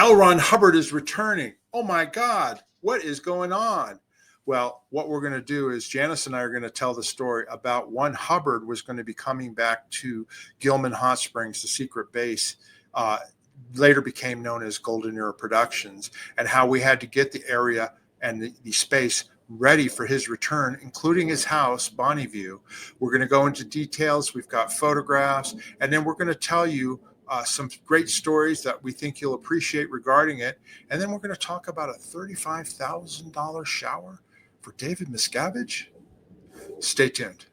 L. Ron Hubbard is returning. Oh my God, what is going on? Well, what we're going to do is Janis and I are going to tell the story about when Hubbard was going to be coming back to Gilman Hot Springs, the secret base, later became known as Golden Era Productions, and how we had to get the area and the space ready for his return, including his house, Bonneview. We're going to go into details. We've got photographs, and then we're going to tell you some great stories that we think you'll appreciate regarding it. And then we're going to talk about a $35,000 shower for David Miscavige. Stay tuned.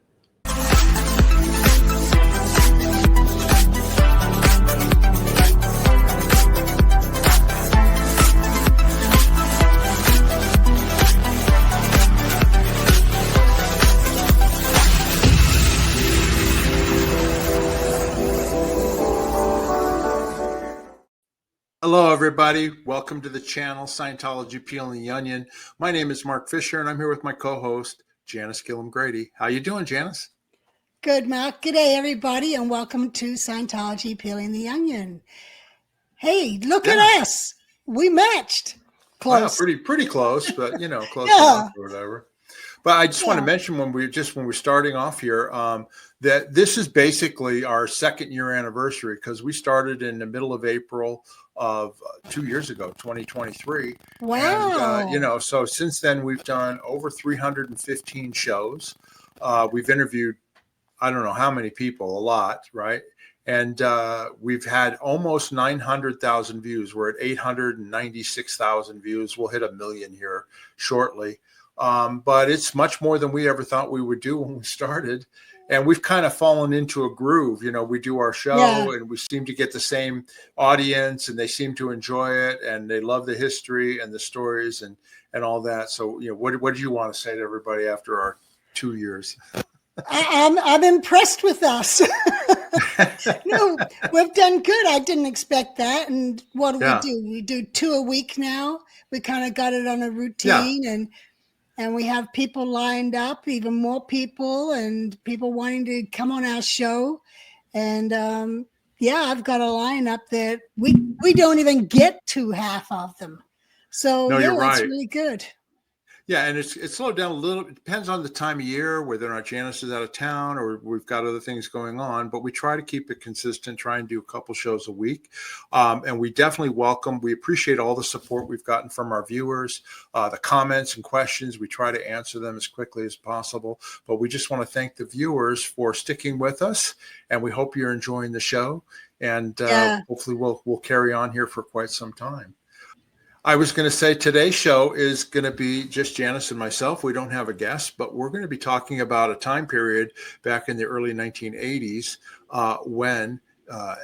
Hello, everybody. Welcome to the channel, Scientology Peeling the Onion. My name is Mark Fisher, and I'm here with my co-host, Janis Gillham Grady. How you doing, Janis? Good, Mark. Good day, everybody, and welcome to Scientology Peeling the Onion. Hey, look at us. We matched. Close. Well, pretty close, but, you know, close enough or whatever. But I just want to mention when we're starting off here, that this is basically our second year anniversary, because we started in the middle of April of 2 years ago, 2023. Wow. And, so since then we've done over 315 shows. We've interviewed, I don't know how many people, a lot, right? And we've had almost 900,000 views. We're at 896,000 views. We'll hit 1 million here shortly. But it's much more than we ever thought we would do when we started. And we've kind of fallen into a groove. You know, we do our show and we seem to get the same audience, and they seem to enjoy it, and they love the history and the stories and all that. So, you know, what did you want to say to everybody after our 2 years? I'm impressed with us. No, we've done good. I didn't expect that. And what do? We do 2 a week now. We kind of got it on a routine, and we have people lined up, even more people, and people wanting to come on our show. And I've got a lineup that we don't even get to half of them. So no, you're right. That's really good. Yeah, and it's slowed down a little. It depends on the time of year, whether or not Janis is out of town or we've got other things going on. But we try to keep it consistent, try and do a couple shows a week. And we definitely we appreciate all the support we've gotten from our viewers, the comments and questions. We try to answer them as quickly as possible. But we just want to thank the viewers for sticking with us. And we hope you're enjoying the show. And hopefully we'll carry on here for quite some time. I was going to say today's show is going to be just Janis and myself. We don't have a guest, but we're going to be talking about a time period back in the early 1980s when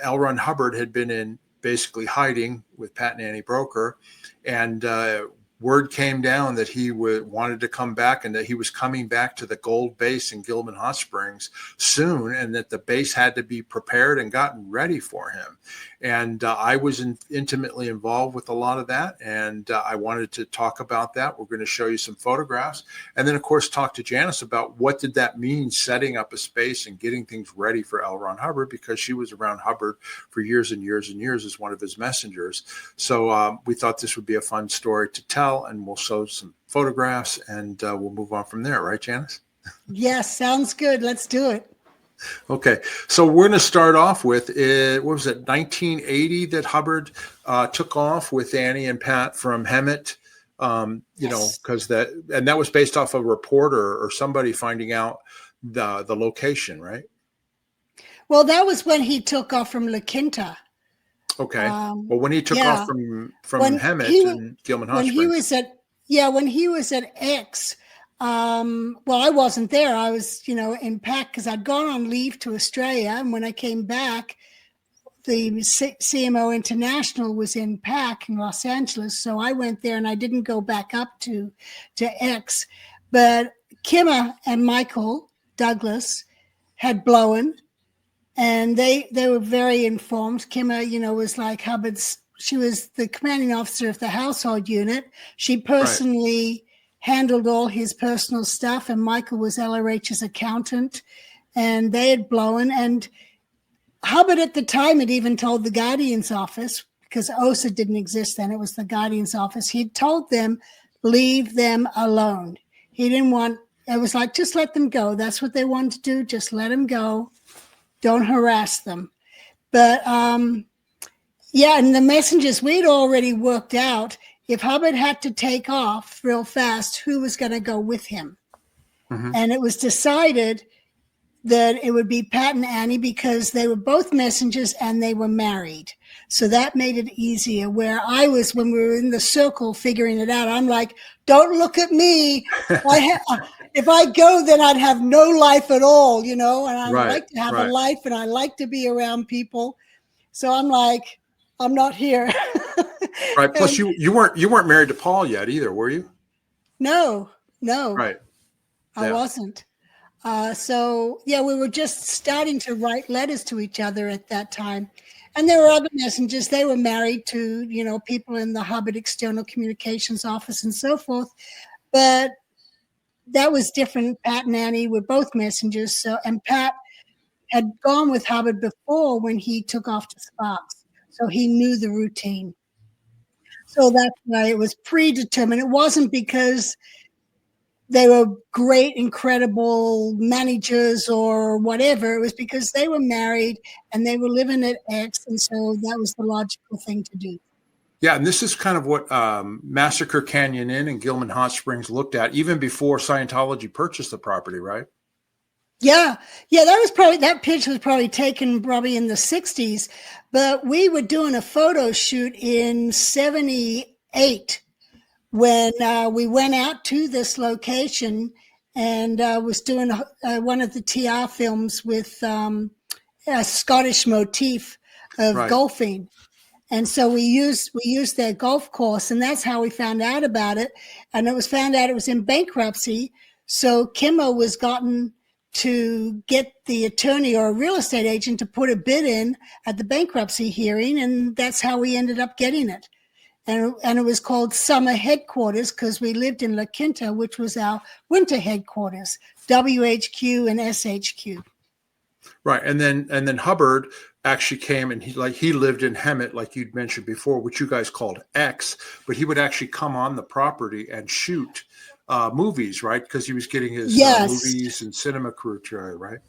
L. Ron Hubbard had been in basically hiding with Pat and Annie Broker. And word came down that he wanted to come back, and that he was coming back to the gold base in Gilman Hot Springs soon, and that the base had to be prepared and gotten ready for him. And I was intimately involved with a lot of that, and I wanted to talk about that. We're going to show you some photographs, and then, of course, talk to Janis about what did that mean, setting up a space and getting things ready for L. Ron Hubbard, because she was around Hubbard for years and years and years as one of his messengers. So we thought this would be a fun story to tell, and we'll show some photographs, and we'll move on from there. Right, Janis? Yes, sounds good. Let's do it. Okay, so we're going to start off with, what was it, 1980 that Hubbard took off with Annie and Pat from Hemet, because that was based off a reporter or somebody finding out the location, right? Well, that was when he took off from La Quinta. Okay. Well, when he took off from Hemet and Gilman Hot Springs. When he was at X, I wasn't there. I was, in PAC, because I'd gone on leave to Australia. And when I came back, the CMO International was in PAC in Los Angeles. So I went there, and I didn't go back up to X. But Kimma and Michael Douglas had blown, and they were very informed. Kimma, was like Hubbard's, she was the commanding officer of the household unit. She personally handled all his personal stuff, and Michael was LRH's accountant, and they had blown. And Hubbard at the time had even told the Guardian's office, because OSA didn't exist then. It was the Guardian's office. He told them, leave them alone. He didn't want, it was like, just let them go. That's what they wanted to do. Just let them go. Don't harass them. But yeah, and the messengers, we'd already worked out if Hubbard had to take off real fast, who was going to go with him. Mm-hmm. And it was decided that it would be Pat and Annie because they were both messengers and they were married. So that made it easier. Where I was, when we were in the circle figuring it out, I'm like, don't look at me. If I go, then I'd have no life at all, you know, and I like to have a life and I like to be around people. So I'm like, I'm not here. Right. Plus you weren't married to Paul yet either, were you? No. Right. I wasn't. So yeah, we were just starting to write letters to each other at that time. And there were other messengers. They were married to, you know, people in the Hubbard External Communications Office and so forth. But that was different. Pat and Annie were both messengers. So, and Pat had gone with Hubbard before when he took off to Sparks. So he knew the routine. So that's why it was predetermined. It wasn't because they were great, incredible managers or whatever. It was because they were married and they were living at X. And so that was the logical thing to do. Yeah, and this is kind of what Massacre Canyon Inn and Gilman Hot Springs looked at even before Scientology purchased the property, right? Yeah, that picture was probably taken in the 60s, but we were doing a photo shoot in 78 when we went out to this location and was doing one of the TR films with a Scottish motif of golfing. And so we used their golf course, and that's how we found out about it. And it was found out it was in bankruptcy. So Kimmo was gotten to get the attorney or a real estate agent to put a bid in at the bankruptcy hearing, and that's how we ended up getting it. And it was called Summer Headquarters because we lived in La Quinta, which was our winter headquarters, WHQ and SHQ. Right, and then Hubbard actually came and he lived in Hemet, like you'd mentioned before, which you guys called X, but he would actually come on the property and shoot movies, right? Because he was getting his movies and cinema crew, right?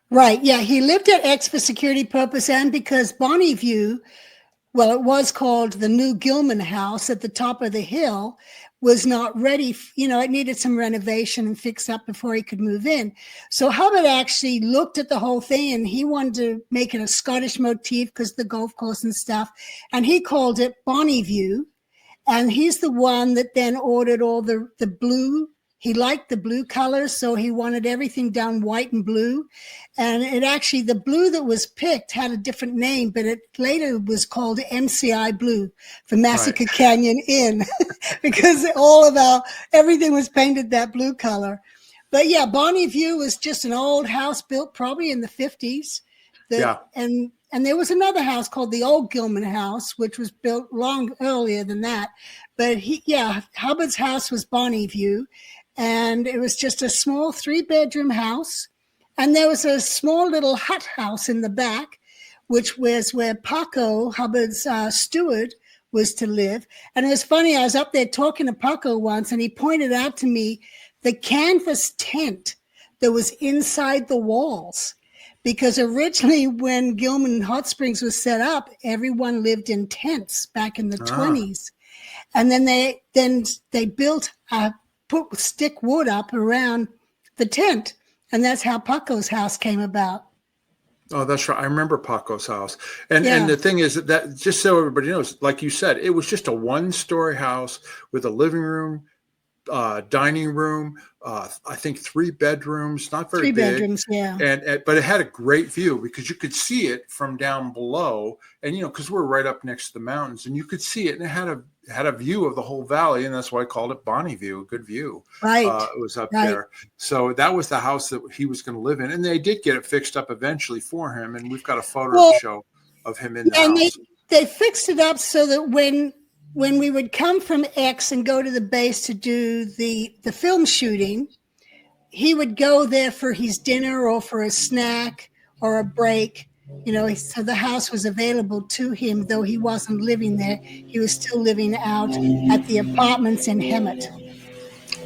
Right, yeah. He lived at X for security purpose and because Bonneview, well, it was called the new Gilman house at the top of the hill, was not ready. You know, it needed some renovation and fix up before he could move in. So Hubbard actually looked at the whole thing and he wanted to make it a Scottish motif because the golf course and stuff. And he called it Bonneview. And he's the one that then ordered all the blue. He liked the blue colors, so he wanted everything done white and blue. And it actually, the blue that was picked had a different name, but it later was called MCI Blue for Massacre Canyon Inn because everything was painted that blue color. But yeah, Bonneview was just an old house built probably in the 50s. And there was another house called the Old Gilman House, which was built long earlier than that. But Hubbard's house was Bonneview. And it was just a small 3-bedroom house. And there was a small little hut house in the back, which was where Paco, Hubbard's steward, was to live. And it was funny, I was up there talking to Paco once, and he pointed out to me the canvas tent that was inside the walls. Because originally when Gilman Hot Springs was set up, everyone lived in tents back in the 20s. And then they built put stick wood up around the tent. And that's how Paco's house came about. Oh, that's right. I remember Paco's house. And the thing is that just so everybody knows, like you said, it was just a 1-story house with a living room, dining room, I think 3 bedrooms, not very big. 3 bedrooms, yeah. But it had a great view because you could see it from down below, and because we're right up next to the mountains, and you could see it, and it had a view of the whole valley, and that's why I called it Bonneview, a good view. Right. It was up there. So that was the house that he was going to live in, and they did get it fixed up eventually for him, and we've got a photo to show of him in the house. And they fixed it up so that when we would come from X and go to the base to do the film shooting, he would go there for his dinner or for a snack or a break. So the house was available to him, though he wasn't living there. He was still living out at the apartments in Hemet.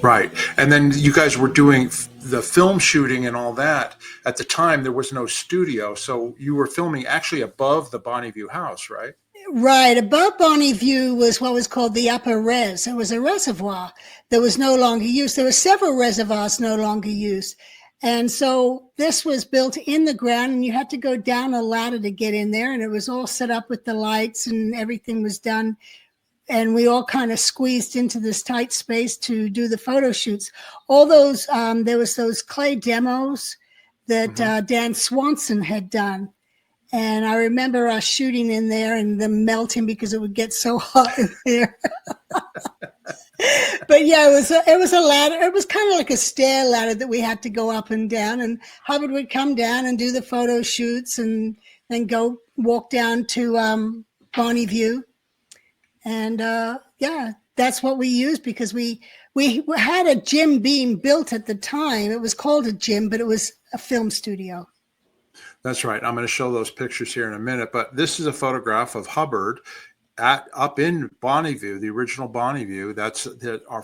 Right. And then you guys were doing the film shooting and all that. At the time, there was no studio. So you were filming actually above the Bonneview house, right? Right. Above Bonneview was what was called the upper res. It was a reservoir that was no longer used. There were several reservoirs no longer used. And so this was built in the ground, and you had to go down a ladder to get in there. And it was all set up with the lights, and everything was done. And we all kind of squeezed into this tight space to do the photo shoots. All those, there was those clay demos that Dan Swanson had done. And I remember us shooting in there and them melting because it would get so hot in there. But yeah, it was a ladder. It was kind of like a stair ladder that we had to go up and down. And Hubbard would come down and do the photo shoots and then go walk down to Bonneview. And yeah, that's what we used because we had a gym being built at the time. It was called a gym, but it was a film studio. That's right. I'm going to show those pictures here in a minute. But this is a photograph of Hubbard up in Bonneview, the original Bonneview. That's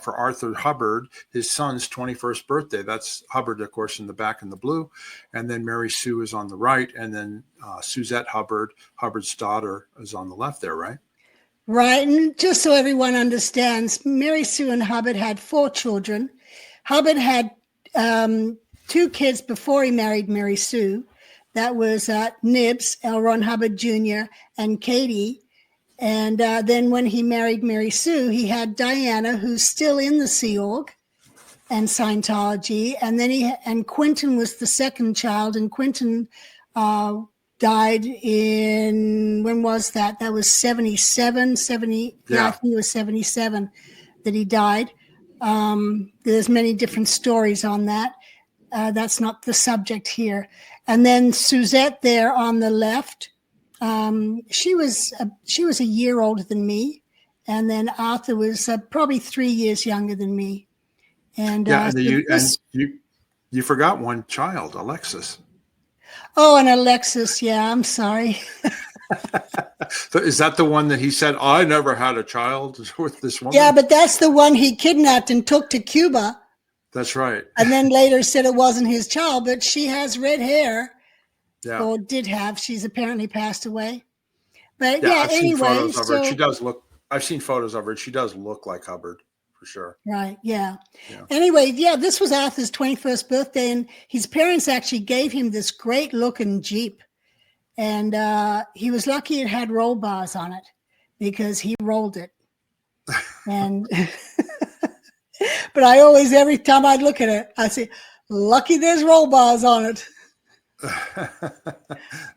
for Arthur Hubbard, his son's 21st birthday. That's Hubbard, of course, in the back in the blue. And then Mary Sue is on the right. And then Suzette Hubbard, Hubbard's daughter, is on the left there, right? Right. And just so everyone understands, Mary Sue and Hubbard had 4 children. Hubbard had 2 kids before he married Mary Sue. That was Nibs, L. Ron Hubbard Jr., and Katie. And then when he married Mary Sue, he had Diana, who's still in the Sea Org and Scientology. And then Quentin was the second child, and Quentin died in, when was that? That was 77, 70. Yeah, I think it was 77 that he died. There's many different stories on that. That's not the subject here. And then Suzette there on the left, she was a year older than me. And then Arthur was probably 3 years younger than me. And you forgot one child, Alexis. Oh, and Alexis, yeah, I'm sorry. Is that the one that he said, I never had a child with this woman? Yeah, but that's the one he kidnapped and took to Cuba. That's right. And then later said it wasn't his child, but she has red hair. Yeah. Or did have. She's apparently passed away. But I've anyway. Seen photos of her. She does look, I've seen photos of her. She does look like Hubbard. For sure. Right. Yeah. Anyway, this was Arthur's 21st birthday, and his parents actually gave him this great looking Jeep. And he was lucky it had roll bars on it because he rolled it. And but I always, every time I'd look at it, I'd say, lucky there's roll bars on it.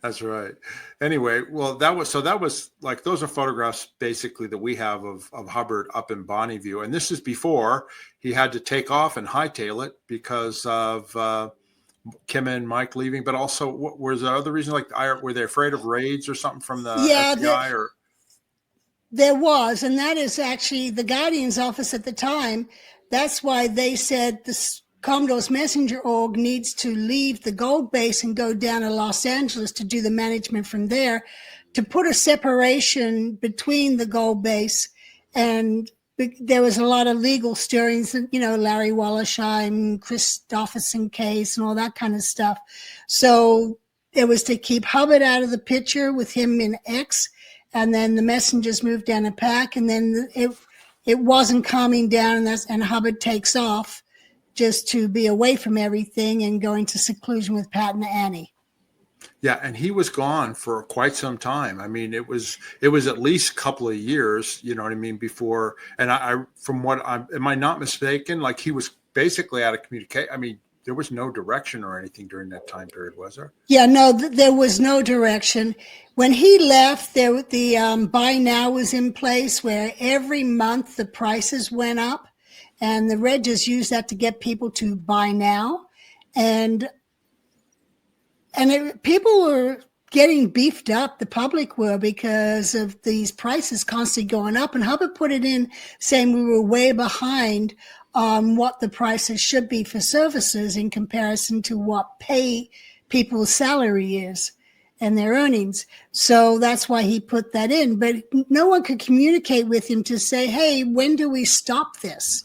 That's right. Anyway, well, that was like, those are photographs basically that we have of Hubbard up in Bonneview. And this is before he had to take off and hightail it because of Kim and Mike leaving. But also, was there other reasons? Like, were they afraid of raids or something from the FBI? There was, and that is actually the Guardian's office at the time. That's why they said this Commodore's Messenger Org needs to leave the Gold Base and go down to Los Angeles to do the management from there, to put a separation between the Gold Base. And there was a lot of legal stirrings, Larry Wallersheim, Christopherson case and all that kind of stuff. So it was to keep Hubbard out of the picture with him in X, and then the messengers moved down a pack, and then it wasn't calming down, and Hubbard takes off just to be away from everything and go into seclusion with Pat and Annie. Yeah, and he was gone for quite some time. I mean, it was at least a couple of years, you know what I mean, before. And am I not mistaken? Like, he was basically out of communication. I mean, there was no direction or anything during that time period, was there? Yeah, no, there was no direction. When he left, the buy now was in place, where every month the prices went up. And the Regis used that to get people to buy now. And people were getting beefed up, the public were, because of these prices constantly going up. And Hubbard put it in saying we were way behind on what the prices should be for services in comparison to what pay people's salary is. and their earnings. So that's why he put that in. But no one could communicate with him to say, hey, when do we stop this?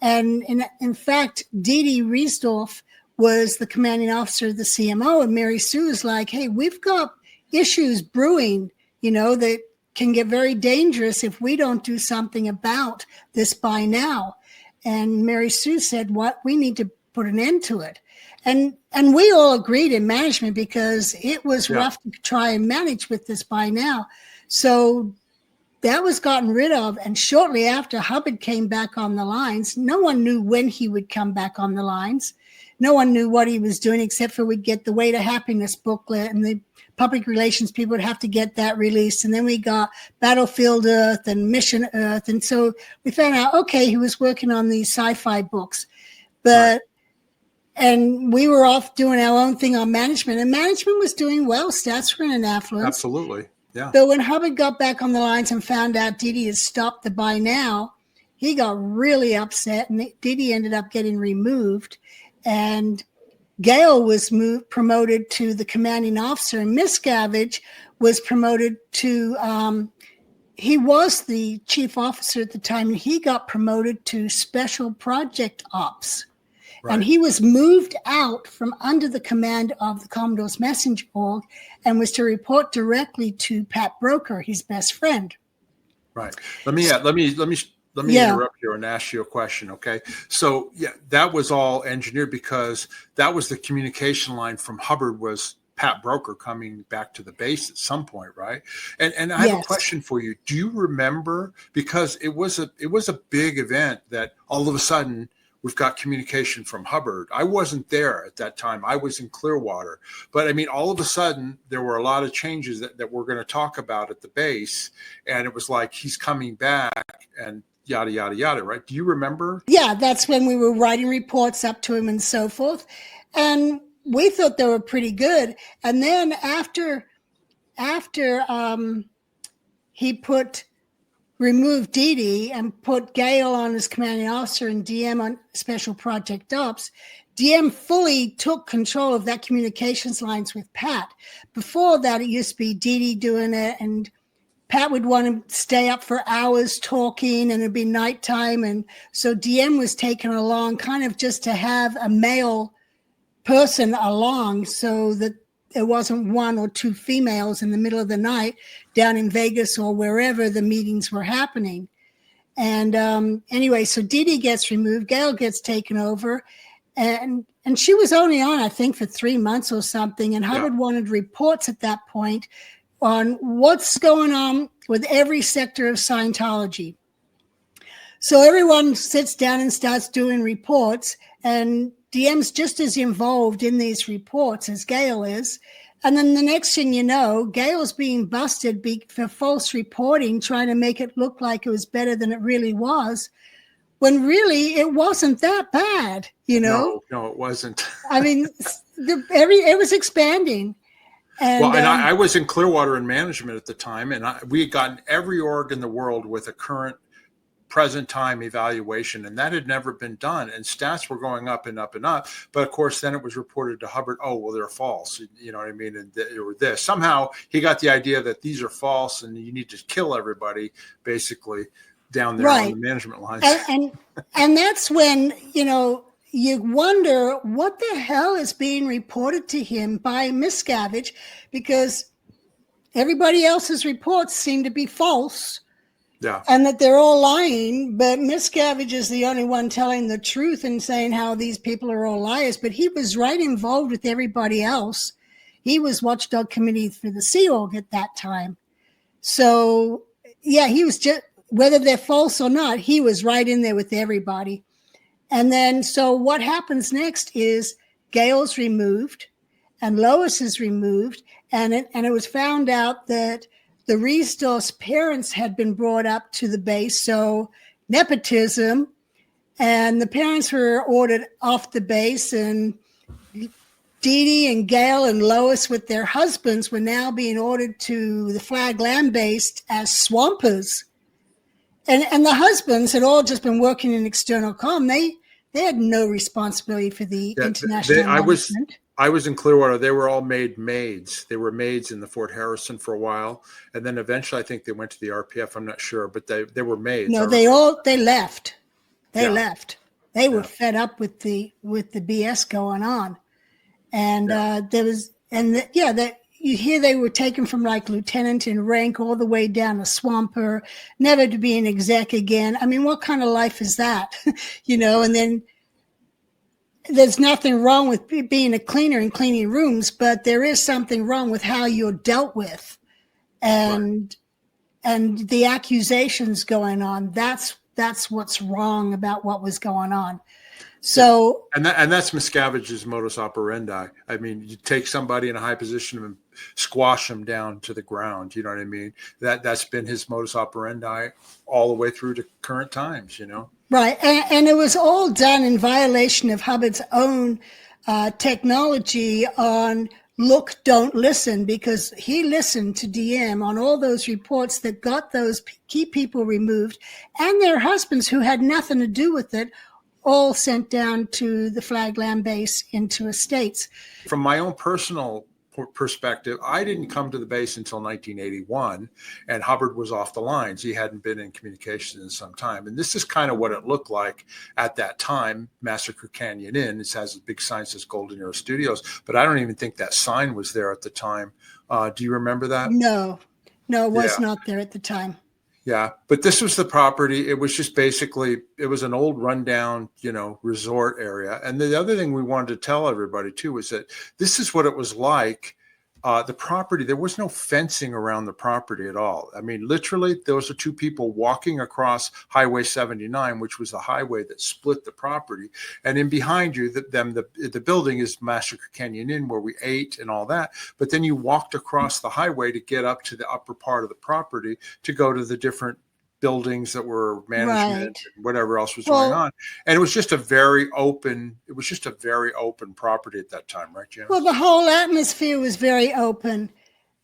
And in fact, Dee Dee Riesdorf was the commanding officer of the CMO, and Mary Sue is like, hey, we've got issues brewing, that can get very dangerous if we don't do something about this by now. And Mary Sue said, what? We need to put an end to it. And we all agreed in management because it was rough to try and manage with this by now. So that was gotten rid of. And shortly after, Hubbard came back on the lines. No one knew when he would come back on the lines. No one knew what he was doing, except for we'd get the Way to Happiness booklet, and the public relations people would have to get that released. And then we got Battlefield Earth and Mission Earth. And so we found out, okay, he was working on these sci-fi books. But and we were off doing our own thing on management, and management was doing well. Stats were in an affluence. Absolutely. Yeah. But when Hubbard got back on the lines and found out Dee Dee had stopped the buy now, he got really upset, and Dee Dee ended up getting removed. And Gail was promoted to the commanding officer, and Miscavige was promoted to, he was the chief officer at the time, and he got promoted to special project ops. Right. And he was moved out from under the command of the Commodore's Messenger Org and was to report directly to Pat Broker, his best friend. Right. Let me interrupt you and ask you a question. Okay. So that was all engineered because that was the communication line from Hubbard was Pat Broker coming back to the base at some point. Right. And I have a question for you. Do you remember, because it was a big event that all of a sudden we've got communication from Hubbard. I wasn't there at that time. I was in Clearwater. But I mean, all of a sudden, there were a lot of changes that we're going to talk about at the base. And it was like, he's coming back and yada, yada, yada, right? Do you remember? Yeah, that's when we were writing reports up to him and so forth. And we thought they were pretty good. And then after he removed Dee Dee and put Gail on as commanding officer and DM on special project ops, DM fully took control of that communications lines with Pat. Before that, it used to be Dee Dee doing it, and Pat would want to stay up for hours talking, and it'd be nighttime. And so DM was taken along kind of just to have a male person along so that there wasn't one or two females in the middle of the night down in Vegas or wherever the meetings were happening. And anyway, so Dee Dee gets removed, Gail gets taken over, and she was only on, I think, for 3 months or something. And Hubbard wanted reports at that point on what's going on with every sector of Scientology. So everyone sits down and starts doing reports, and DM's just as involved in these reports as Gail is. And then the next thing you know, Gail's being busted for false reporting, trying to make it look like it was better than it really was, when really it wasn't that bad, No, it wasn't. I mean, it was expanding. And I was in Clearwater in management at the time, and we had gotten every org in the world with a current present time evaluation, and that had never been done, and stats were going up and up and up. But of course, then it was reported to Hubbard, oh, well, they're false, you know what I mean? And they were this. Somehow he got the idea that these are false and you need to kill everybody basically down there on the management lines. And that's when, you wonder what the hell is being reported to him by Miscavige, because everybody else's reports seem to be false. Yeah. And that they're all lying, but Miscavige is the only one telling the truth and saying how these people are all liars. But he was right involved with everybody else. He was watchdog committee for the Sea Org at that time. So, he was just, whether they're false or not, he was right in there with everybody. And then, so what happens next is Gail's removed and Lois is removed. And it was found out that the Riesdorf's parents had been brought up to the base, so nepotism, and the parents were ordered off the base, and Dee Dee and Gail and Lois with their husbands were now being ordered to the Flag Land Base as swampers. And the husbands had all just been working in external comm. They had no responsibility for the international management. I was in Clearwater. They were all made maids. They were maids in the Fort Harrison for a while, and then eventually I think they went to the RPF. I'm not sure, but they were maids. No, they left. They left. They were fed up with the BS going on, and there was that you hear they were taken from like lieutenant in rank all the way down to swamper, never to be an exec again. I mean, what kind of life is that? And then there's nothing wrong with being a cleaner and cleaning rooms, but there is something wrong with how you're dealt with, and the accusations going on. That's what's wrong about what was going on. So and that's Miscavige's modus operandi. I mean, you take somebody in a high position and squash them down to the ground. You know what I mean? That's been his modus operandi all the way through to current times. Right, and it was all done in violation of Hubbard's own technology on look, don't listen, because he listened to DM on all those reports that got those key people removed and their husbands who had nothing to do with it, all sent down to the Flag Land base into estates. From my own personal perspective, I didn't come to the base until 1981, and Hubbard was off the lines. He hadn't been in communication in some time. And this is kind of what it looked like at that time, Massacre Canyon Inn. It has a big sign that says Golden Era Studios, but I don't even think that sign was there at the time. Do you remember that? No, it was not there at the time. Yeah, but this was the property. It was just basically, it was an old rundown, resort area. And the other thing we wanted to tell everybody too was that this is what it was like. The property, there was no fencing around the property at all. I mean, literally, those are two people walking across Highway 79, which was the highway that split the property. And in behind you, the building is Massacre Canyon Inn, where we ate and all that. But then you walked across the highway to get up to the upper part of the property to go to the different buildings that were management and whatever else was going on. And it was just a very open property at that time, right, Janis? Well, the whole atmosphere was very open,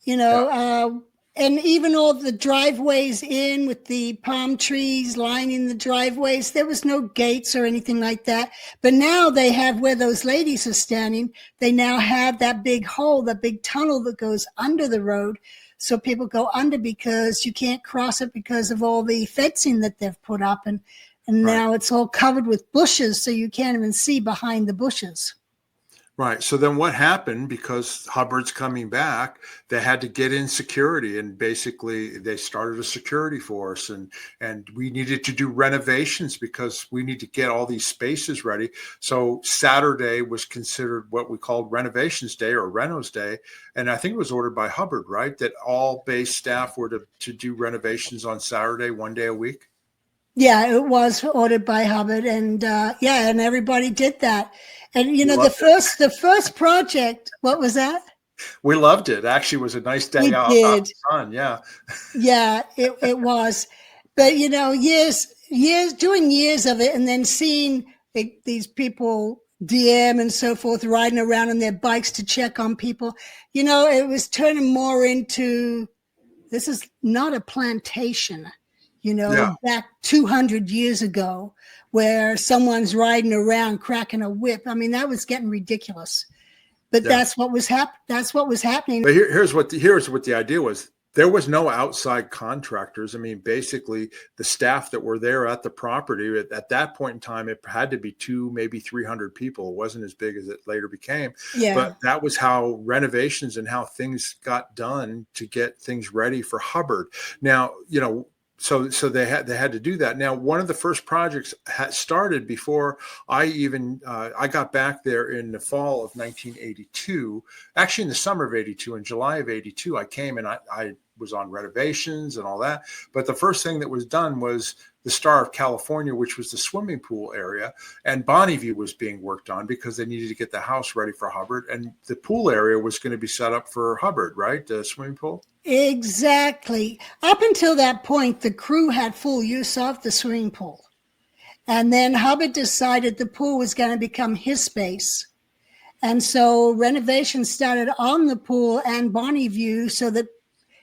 and even all the driveways in with the palm trees lining the driveways, there was no gates or anything like that. But now they have, where those ladies are standing, they now have that big hole, that big tunnel that goes under the road. So people go under because you can't cross it because of all the fencing that they've put up. And now it's all covered with bushes, so you can't even see behind the bushes. Right. So then what happened, because Hubbard's coming back, they had to get in security, and basically they started a security force, and we needed to do renovations because we need to get all these spaces ready. So Saturday was considered what we called Renovations Day or Renos Day. And I think it was ordered by Hubbard, right? That all base staff were to do renovations on Saturday, one day a week. Yeah, it was ordered by Hubbard, and and everybody did that. And the first project, what was that? We loved it. Actually, it was a nice day out in the sun. Yeah. Yeah, it was. But doing years of it, and then seeing these people DM and so forth riding around on their bikes to check on people, it was turning more into, this is not a plantation. Back 200 years ago, where someone's riding around cracking a whip. I mean, that was getting ridiculous. But that's what was happening. But here's what the idea was. There was no outside contractors. I mean, basically, the staff that were there at the property at that point in time, it had to be 200, maybe 300 people. It wasn't as big as it later became. Yeah. But that was how renovations and how things got done to get things ready for Hubbard. Now, So they had to do that. Now, one of the first projects had started before I got back there in the fall of 1982. Actually, in the summer of 82, in July of 82, I came and I was on renovations and all that. But the first thing that was done was the Star of California, which was the swimming pool area, and Bonneview was being worked on because they needed to get the house ready for Hubbard, and the pool area was going to be set up for Hubbard, right? The swimming pool. Exactly. Up until that point, the crew had full use of the swimming pool. And then Hubbard decided the pool was going to become his space. And so renovations started on the pool and Bonneview so that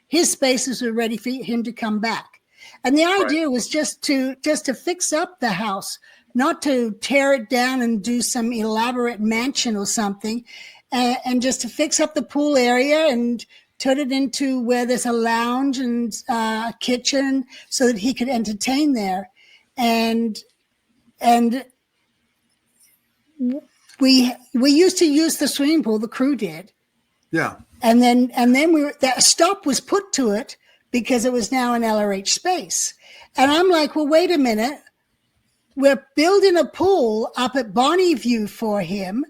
his spaces were ready for him to come back. And the idea was just to fix up the house, not to tear it down and do some elaborate mansion or something. and just to fix up the pool area and turn it into where there's a lounge and a kitchen so that he could entertain there. And we used to use the swimming pool, the crew did. Yeah. And then that stop was put to it because it was now an LRH space. And I'm like, well, wait a minute. We're building a pool up at Bonnie View for him.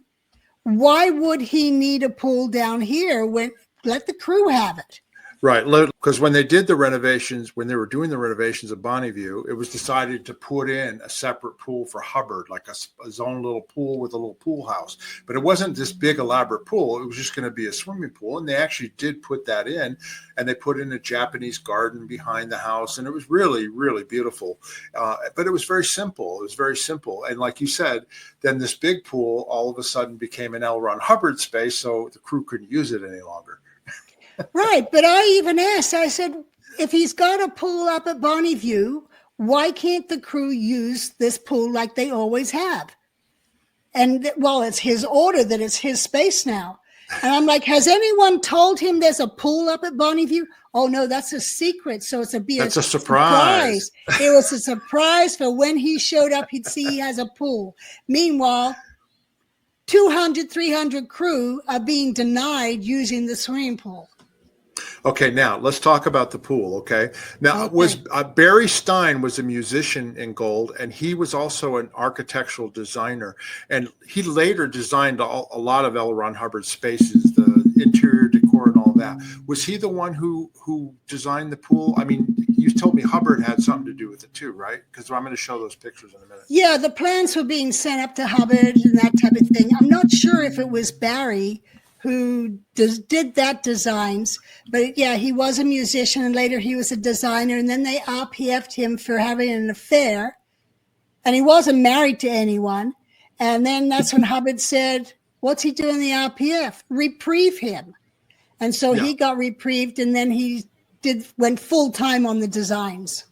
Why would he need a pool down here when let the crew have it? Right. Because when they did the renovations, when they were doing the renovations of Bonneview, it was decided to put in a separate pool for Hubbard, like his own little pool with a little pool house. But it wasn't this big elaborate pool. It was just going to be a swimming pool. And they actually did put that in, and they put in a Japanese garden behind the house. And it was really, really beautiful. But it was very simple. It was very simple. And like you said, then this big pool all of a sudden became an L. Ron Hubbard space, so the crew couldn't use it any longer. Right. But I even asked, I said, if he's got a pool up at Bonnie View, why can't the crew use this pool like they always have? And well, it's his order that it's his space now. And I'm like, has anyone told him there's a pool up at Bonnie View? Oh, no, that's a secret. So it's a surprise. It was a surprise for when he showed up, he'd see he has a pool. Meanwhile, 200, 300 crew are being denied using the swimming pool. Okay, now let's talk about the pool. Okay, now was Barry Stein was a musician in Gold, and he was also an architectural designer, and he later designed a lot of L. Ron Hubbard spaces, the interior decor and all that. Was he the one who designed the pool? I mean, you told me Hubbard had something to do with it too, right? Because I'm going to show those pictures in a minute. Yeah, the plans were being sent up to Hubbard and that type of thing. I'm not sure if it was Barry who did that designs, but yeah, he was a musician and later he was a designer, and then they RPF'd him for having an affair, and he wasn't married to anyone. And then that's when Hubbard said, what's he doing in the RPF? Reprieve him. And so he got reprieved, and then he went full time on the designs.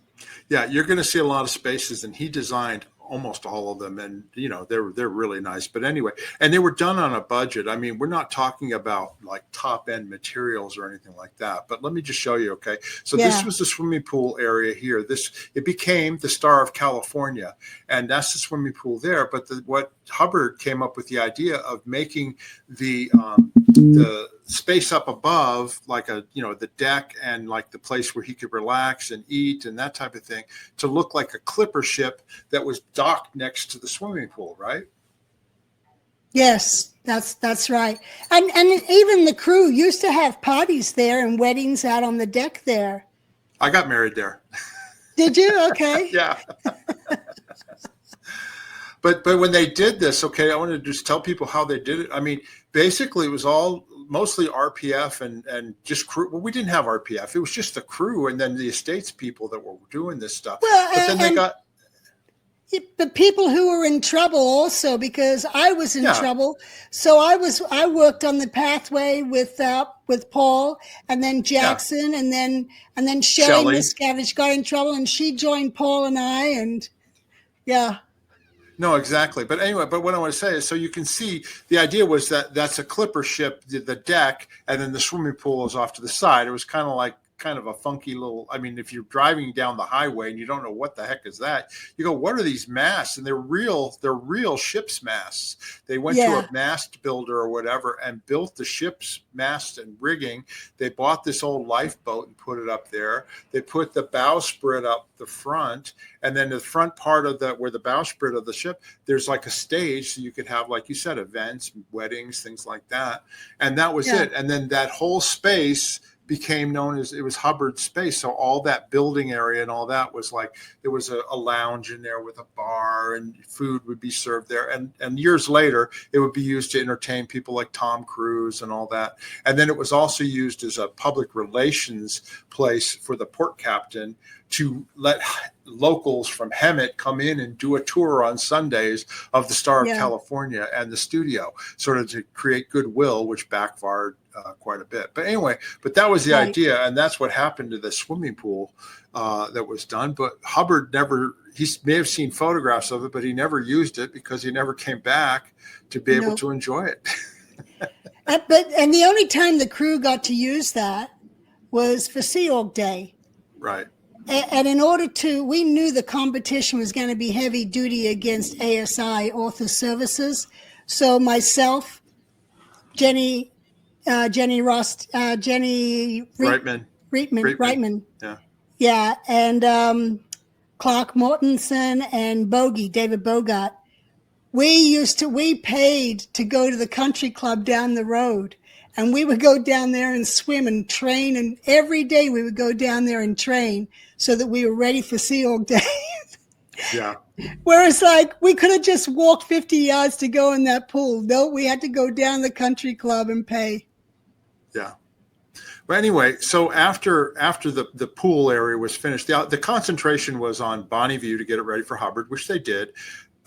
Yeah, you're going to see a lot of spaces, and he designed almost all of them, and you know they're really nice. But anyway, and they were done on a budget. I mean, we're not talking about like top end materials or anything like that. But let me just show you. Okay, so this was the swimming pool area here. It became the Star of California, and that's the swimming pool there. But what Hubbard came up with the idea of making the space up above, like the deck and like the place where he could relax and eat and that type of thing, to look like a clipper ship that was docked next to the swimming pool, right? Yes, that's right. And even the crew used to have parties there and weddings out on the deck there. I got married there. Did you? Okay. Yeah. But when they did this, okay, I want to just tell people how they did it. I mean, basically it was all mostly RPF and just crew. Well, we didn't have RPF. It was just the crew and then the estates people that were doing this stuff. Well, but then they got the people who were in trouble also, because I was in trouble. So I worked on the pathway with Paul, and then Jackson, and then Shelley Miscavige got in trouble, and she joined Paul and I, and yeah. No, exactly. But anyway, what I want to say is, so you can see the idea was that that's a clipper ship, the deck, and then the swimming pool is off to the side. It was kind of a funky little, I mean, if you're driving down the highway and you don't know what the heck is that, you go, what are these masts? And they're real ship's masts. They went to a mast builder or whatever and built the ship's mast and rigging. They bought this old lifeboat and put it up there. They put the bowsprit up the front, and then the front part of where the bowsprit of the ship, there's like a stage, so you could have, like you said, events, weddings, things like that. And that was it. And then that whole space became known as, it was Hubbard space. So all that building area and all that was like, there was a lounge in there with a bar, and food would be served there. And years later, it would be used to entertain people like Tom Cruise and all that. And then it was also used as a public relations place for the port captain to let locals from Hemet come in and do a tour on Sundays of the Star of California and the studio, sort of to create goodwill, which backfired quite a bit. But anyway, that was the idea, and that's what happened to the swimming pool that was done. But Hubbard he may have seen photographs of it, but he never used it because he never came back to be able to enjoy it. And the only time the crew got to use that was for Sea Org Day. Right. And in order to, we knew the competition was going to be heavy duty against ASI, Author Services. So myself, Jenny Reitman. Yeah. And Clark Mortensen and David Bogart. We paid to go to the country club down the road, and we would go down there and swim and train. And every day we would go down there and train so that we were ready for Sea Org Day. Yeah. Whereas, like, we could have just walked 50 yards to go in that pool. No, we had to go down the country club and pay. Yeah. Well, anyway, so after the pool area was finished, the concentration was on Bonneview to get it ready for Hubbard, which they did.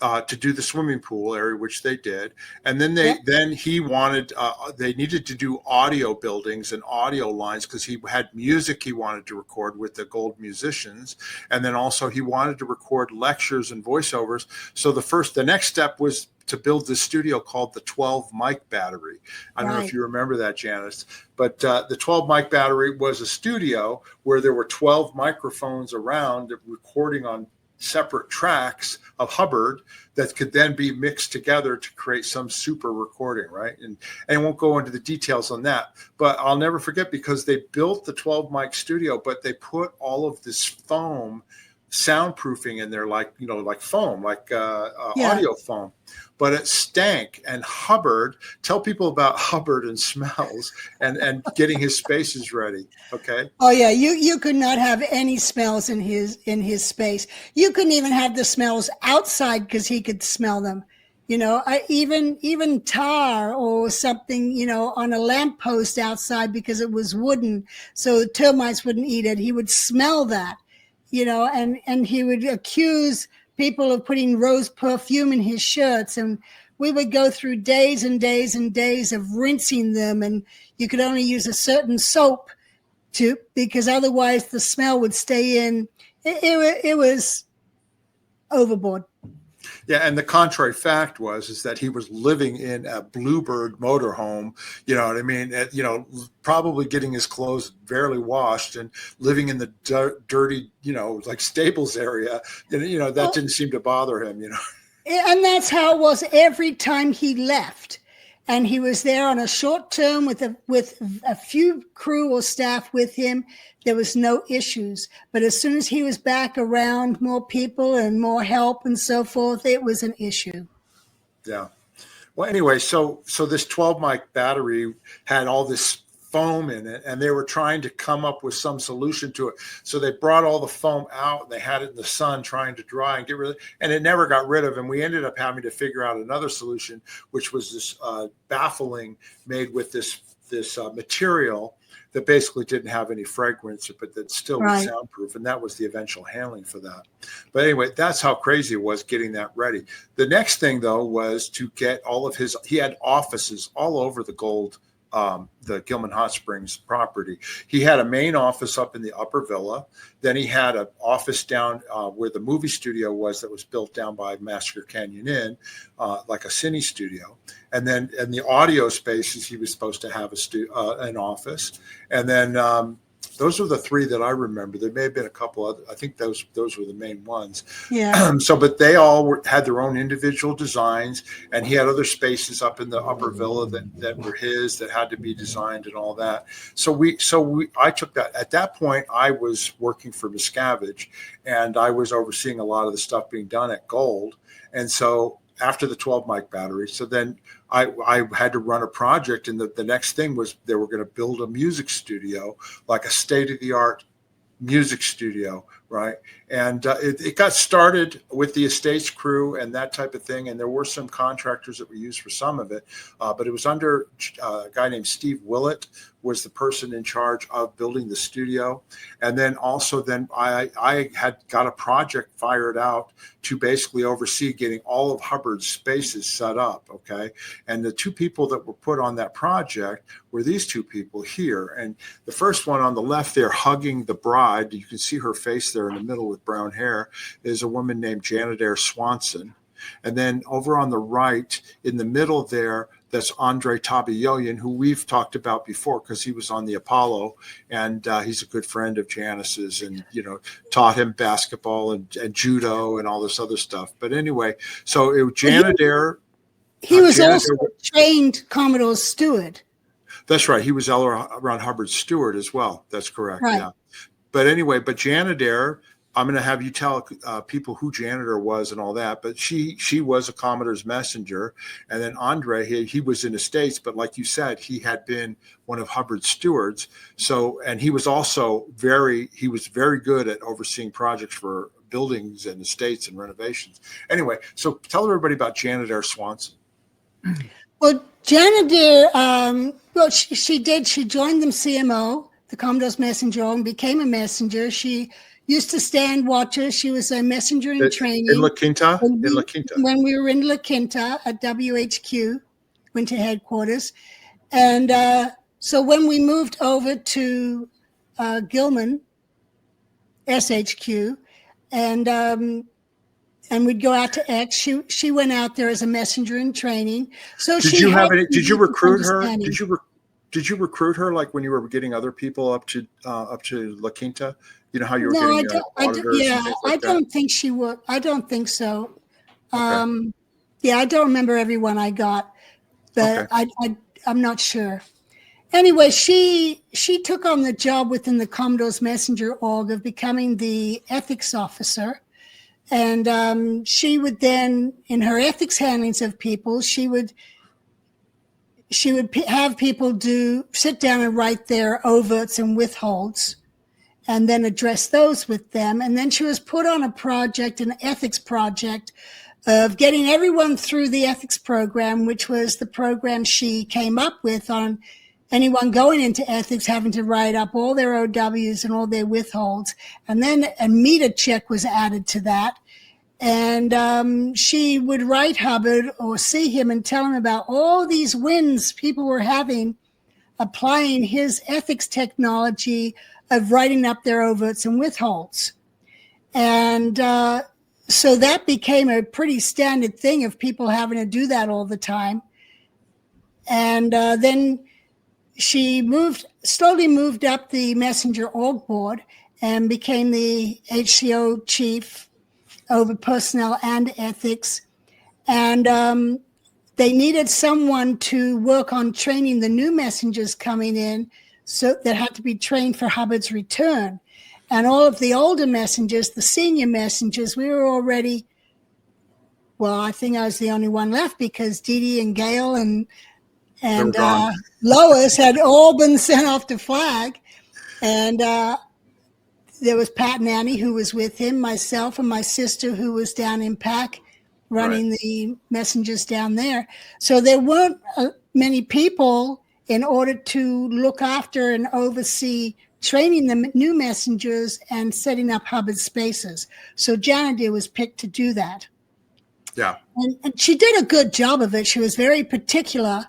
To do the swimming pool area, which they did, and then he wanted they needed to do audio buildings and audio lines because he had music he wanted to record with the Gold musicians, and then also he wanted to record lectures and voiceovers. So the next step was to build this studio called the 12 mic battery. I don't know if you remember that, Janis, but the 12 mic battery was a studio where there were 12 microphones around recording on separate tracks of Hubbard that could then be mixed together to create some super recording, right? And I won't go into the details on that, but I'll never forget because they built the 12 mic studio, but they put all of this foam soundproofing in there, like foam, audio foam, but it stank. And Hubbard, tell people about Hubbard and smells and getting his spaces ready. Okay. Oh yeah, you could not have any smells in his space. You couldn't even have the smells outside because he could smell them. Even tar or something, on a lamppost outside because it was wooden, so the termites wouldn't eat it. He would smell that. And he would accuse people of putting rose perfume in his shirts. And we would go through days and days and days of rinsing them. And you could only use a certain soap because otherwise the smell would stay in. It was overboard. Yeah, and the contrary fact is that he was living in a Bluebird motorhome, you know what I mean? Probably getting his clothes barely washed and living in the dirty, like stables area. That didn't seem to bother him, And that's how it was every time he left. And he was there on a short term with a few crew or staff with him. There was no issues. But as soon as he was back around more people and more help and so forth, it was an issue. Yeah. Well, anyway, so this 12 mic battery had all this foam in it, and they were trying to come up with some solution to it. So they brought all the foam out, and they had it in the sun trying to dry and get rid of it, and it never got rid of. And we ended up having to figure out another solution, which was this baffling made with this material that basically didn't have any fragrance, but that still was soundproof. And that was the eventual handling for that. But anyway, that's how crazy it was getting that ready. The next thing, though, was to get all of he had offices all over the the Gilman Hot Springs property. He had a main office up in the upper villa. Then he had an office down where the movie studio was that was built down by Massacre Canyon Inn, like a cine studio. And then in the audio spaces, he was supposed to have an office. And then those are the three that I remember. There may have been a couple other. I think those were the main ones. Yeah. But they all had their own individual designs, and he had other spaces up in the upper villa that were his that had to be designed and all that. I took that. At that point, I was working for Miscavige, and I was overseeing a lot of the stuff being done at Gold. And so after the 12 mic battery, so then I had to run a project, and the next thing was they were going to build a music studio, like a state-of-the-art music studio, right? And it got started with the estates crew and that type of thing, and there were some contractors that were used for some of it, but it was under a guy named Steve Willett was the person in charge of building the studio. And then also I had got a project fired out to basically oversee getting all of Hubbard's spaces set up, okay? And the two people that were put on that project were these two people here. And the first one on the left there hugging the bride, you can see her face there in the middle with brown hair, is a woman named Janet Swanson. And then over on the right, in the middle there, that's Andre Tabayoyan, who we've talked about before because he was on the Apollo, and he's a good friend of Janis's, and taught him basketball and judo and all this other stuff. But anyway, so it was Janet Air. He was also trained Commodore's steward. That's right. He was L. Ron Hubbard's steward as well. That's correct. Right. Yeah. But anyway, Janet Air, I'm going to have you tell people who Janitor was and all that. But she was a Commodore's messenger. And then Andre, he was in the States. But like you said, he had been one of Hubbard's stewards. So, and he was also very good at overseeing projects for buildings and estates and renovations. Anyway, so tell everybody about Janet Air Swanson. Well, Janet Air, she did. She joined the CMO, the Commodore's messenger, and became a messenger. She used to stand watches. She was a messenger in training. In La Quinta? When we were in La Quinta at WHQ, Winter Headquarters. And so when we moved over to Gilman, SHQ, and we'd go out to X. She went out there as a messenger in training. So did you recruit her? Did you recruit her like when you were getting other people up to La Quinta? You know how you were getting auditors? I don't think she would. I don't think so. Okay. I don't remember everyone I got, but okay. I'm not sure. Anyway, she took on the job within the Commodore's messenger org of becoming the ethics officer. And she would then, in her ethics handlings of people, she would have people sit down and write their overts and withholds, and then address those with them. And then she was put on a project, an ethics project, of getting everyone through the ethics program, which was the program she came up with on anyone going into ethics having to write up all their OWs and all their withholds. And then a meter check was added to that. And she would write Hubbard or see him and tell him about all these wins people were having applying his ethics technology of writing up their overts and withholds. And so that became a pretty standard thing of people having to do that all the time. And then she slowly moved up the messenger org board and became the HCO chief over personnel and ethics. And they needed someone to work on training the new messengers coming in, so that had to be trained for Hubbard's return. And all of the older messengers, the senior messengers, we were already, I think I was the only one left because Dee Dee and Gail and Lois had all been sent off to flag. And there was Pat and Annie who was with him, myself and my sister who was down in PAC running the messengers down there. So there weren't many people in order to look after and oversee training the new messengers and setting up Hubbard spaces. So Janet was picked to do that. Yeah. And she did a good job of it. She was very particular,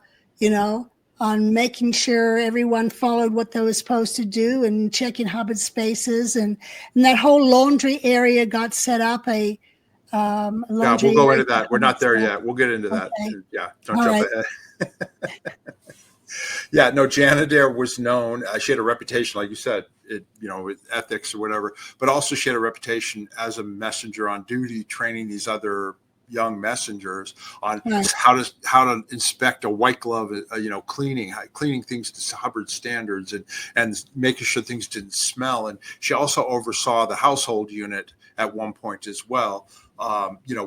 on making sure everyone followed what they were supposed to do and checking Hubbard spaces. And that whole laundry area got set up. We'll go into that. We're not there yet. We'll get into that. Yeah, don't jump ahead. Yeah, no, Janet Air was known. She had a reputation, like you said, with ethics or whatever, but also she had a reputation as a messenger on duty, training these other young messengers on how to inspect a white glove, cleaning things to Hubbard standards and making sure things didn't smell. And she also oversaw the household unit at one point as well,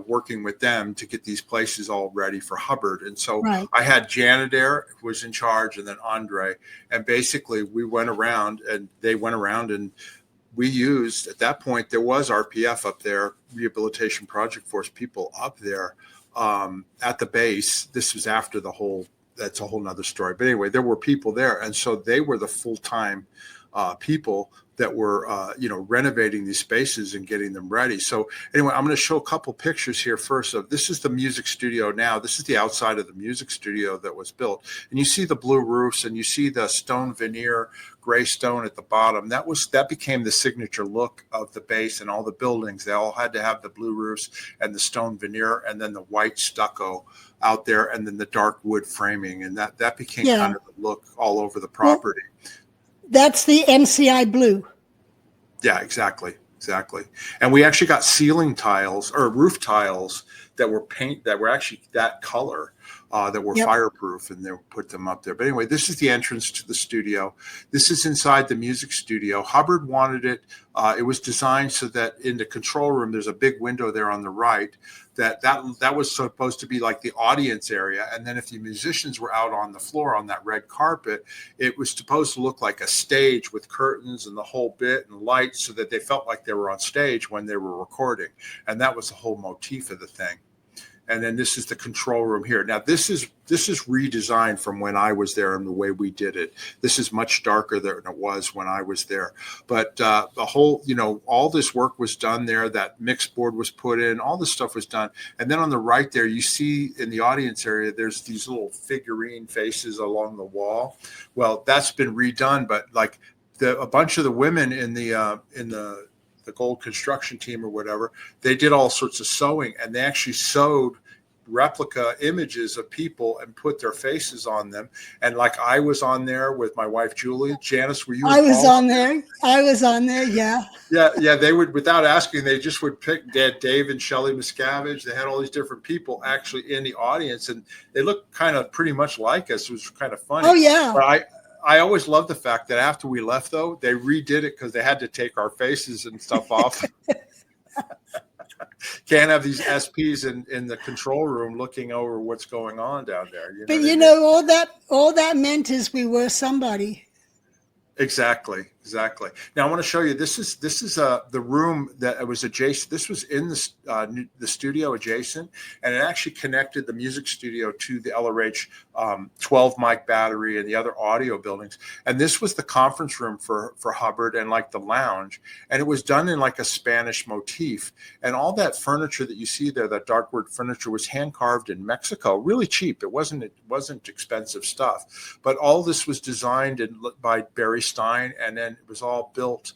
working with them to get these places all ready for Hubbard. And so I had Janet Air was in charge, and then Andre, and basically we went around and they went around and we used, at that point, there was RPF up there, Rehabilitation Project Force people up there at the base. This was after that's a whole nother story. But anyway, there were people there. And so they were the full-time people that were, renovating these spaces and getting them ready. So anyway, I'm going to show a couple pictures here first. Of this is the music studio now. This is the outside of the music studio that was built. And you see the blue roofs and you see the stone veneer, gray stone at the bottom. That became the signature look of the base and all the buildings. They all had to have the blue roofs and the stone veneer and then the white stucco out there and then the dark wood framing. And that became kind of the look all over the property. Well, that's the MCI blue. Yeah, exactly. And we actually got ceiling tiles or roof tiles that were actually that color, that were fireproof, and they put them up there. But anyway, this is the entrance to the studio. This is inside the music studio. Hubbard wanted it. It was designed so that in the control room, there's a big window there on the right. That was supposed to be like the audience area. And then if the musicians were out on the floor on that red carpet, it was supposed to look like a stage with curtains and the whole bit and lights so that they felt like they were on stage when they were recording. And that was the whole motif of the thing. And then this is the control room here. Now, this is redesigned from when I was there and the way we did it. This is much darker than it was when I was there. But the whole, all this work was done there. That mix board was put in. All this stuff was done. And then on the right there, you see in the audience area, there's these little figurine faces along the wall. Well, that's been redone. But like a bunch of the women in the gold construction team or whatever, they did all sorts of sewing, and they actually sewed replica images of people and put their faces on them. And like I was on there with my wife, Julie. Janis, were you? I was on there. Yeah. Yeah. They would, without asking, they just would pick Dave and Shelley Miscavige. They had all these different people actually in the audience, and they looked kind of pretty much like us. It was kind of funny. Oh, yeah. But I always loved the fact that after we left, though, they redid it because they had to take our faces and stuff off. Can't have these SPs in the control room looking over what's going on down there. But all that meant is we were somebody. Exactly. Now I want to show you. This is the room that was adjacent. This was in the studio adjacent, and it actually connected the music studio to the LRH 12 mic battery and the other audio buildings. And this was the conference room for Hubbard and like the lounge. And it was done in like a Spanish motif. And all that furniture that you see there, that dark wood furniture, was hand carved in Mexico, really cheap. It wasn't expensive stuff, but all this was designed by Barry Stein, and then it was all built,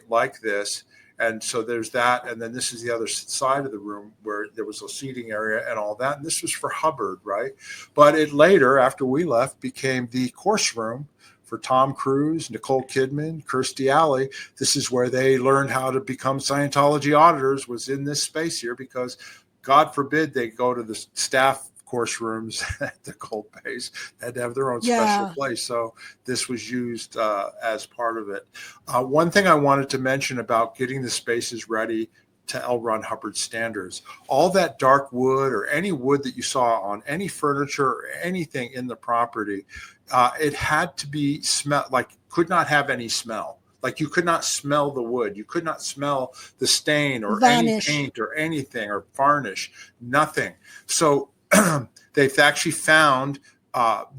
like this. And so there's that. And then this is the other side of the room where there was a seating area and all that. And this was for Hubbard, right? But it later, after we left, became the course room for Tom Cruise, Nicole Kidman, Kirstie Alley. This is where they learned how to become Scientology auditors, was in this space here, because God forbid they go to the staff course rooms at the gold base. They had to have their own special place. So this was used as part of it. One thing I wanted to mention about getting the spaces ready to L. Ron Hubbard standards, all that dark wood or any wood that you saw on any furniture or anything in the property, it had to be could not have any smell. Like you could not smell the wood. You could not smell the stain or varnish. Any paint or anything or varnish, nothing. So they've actually found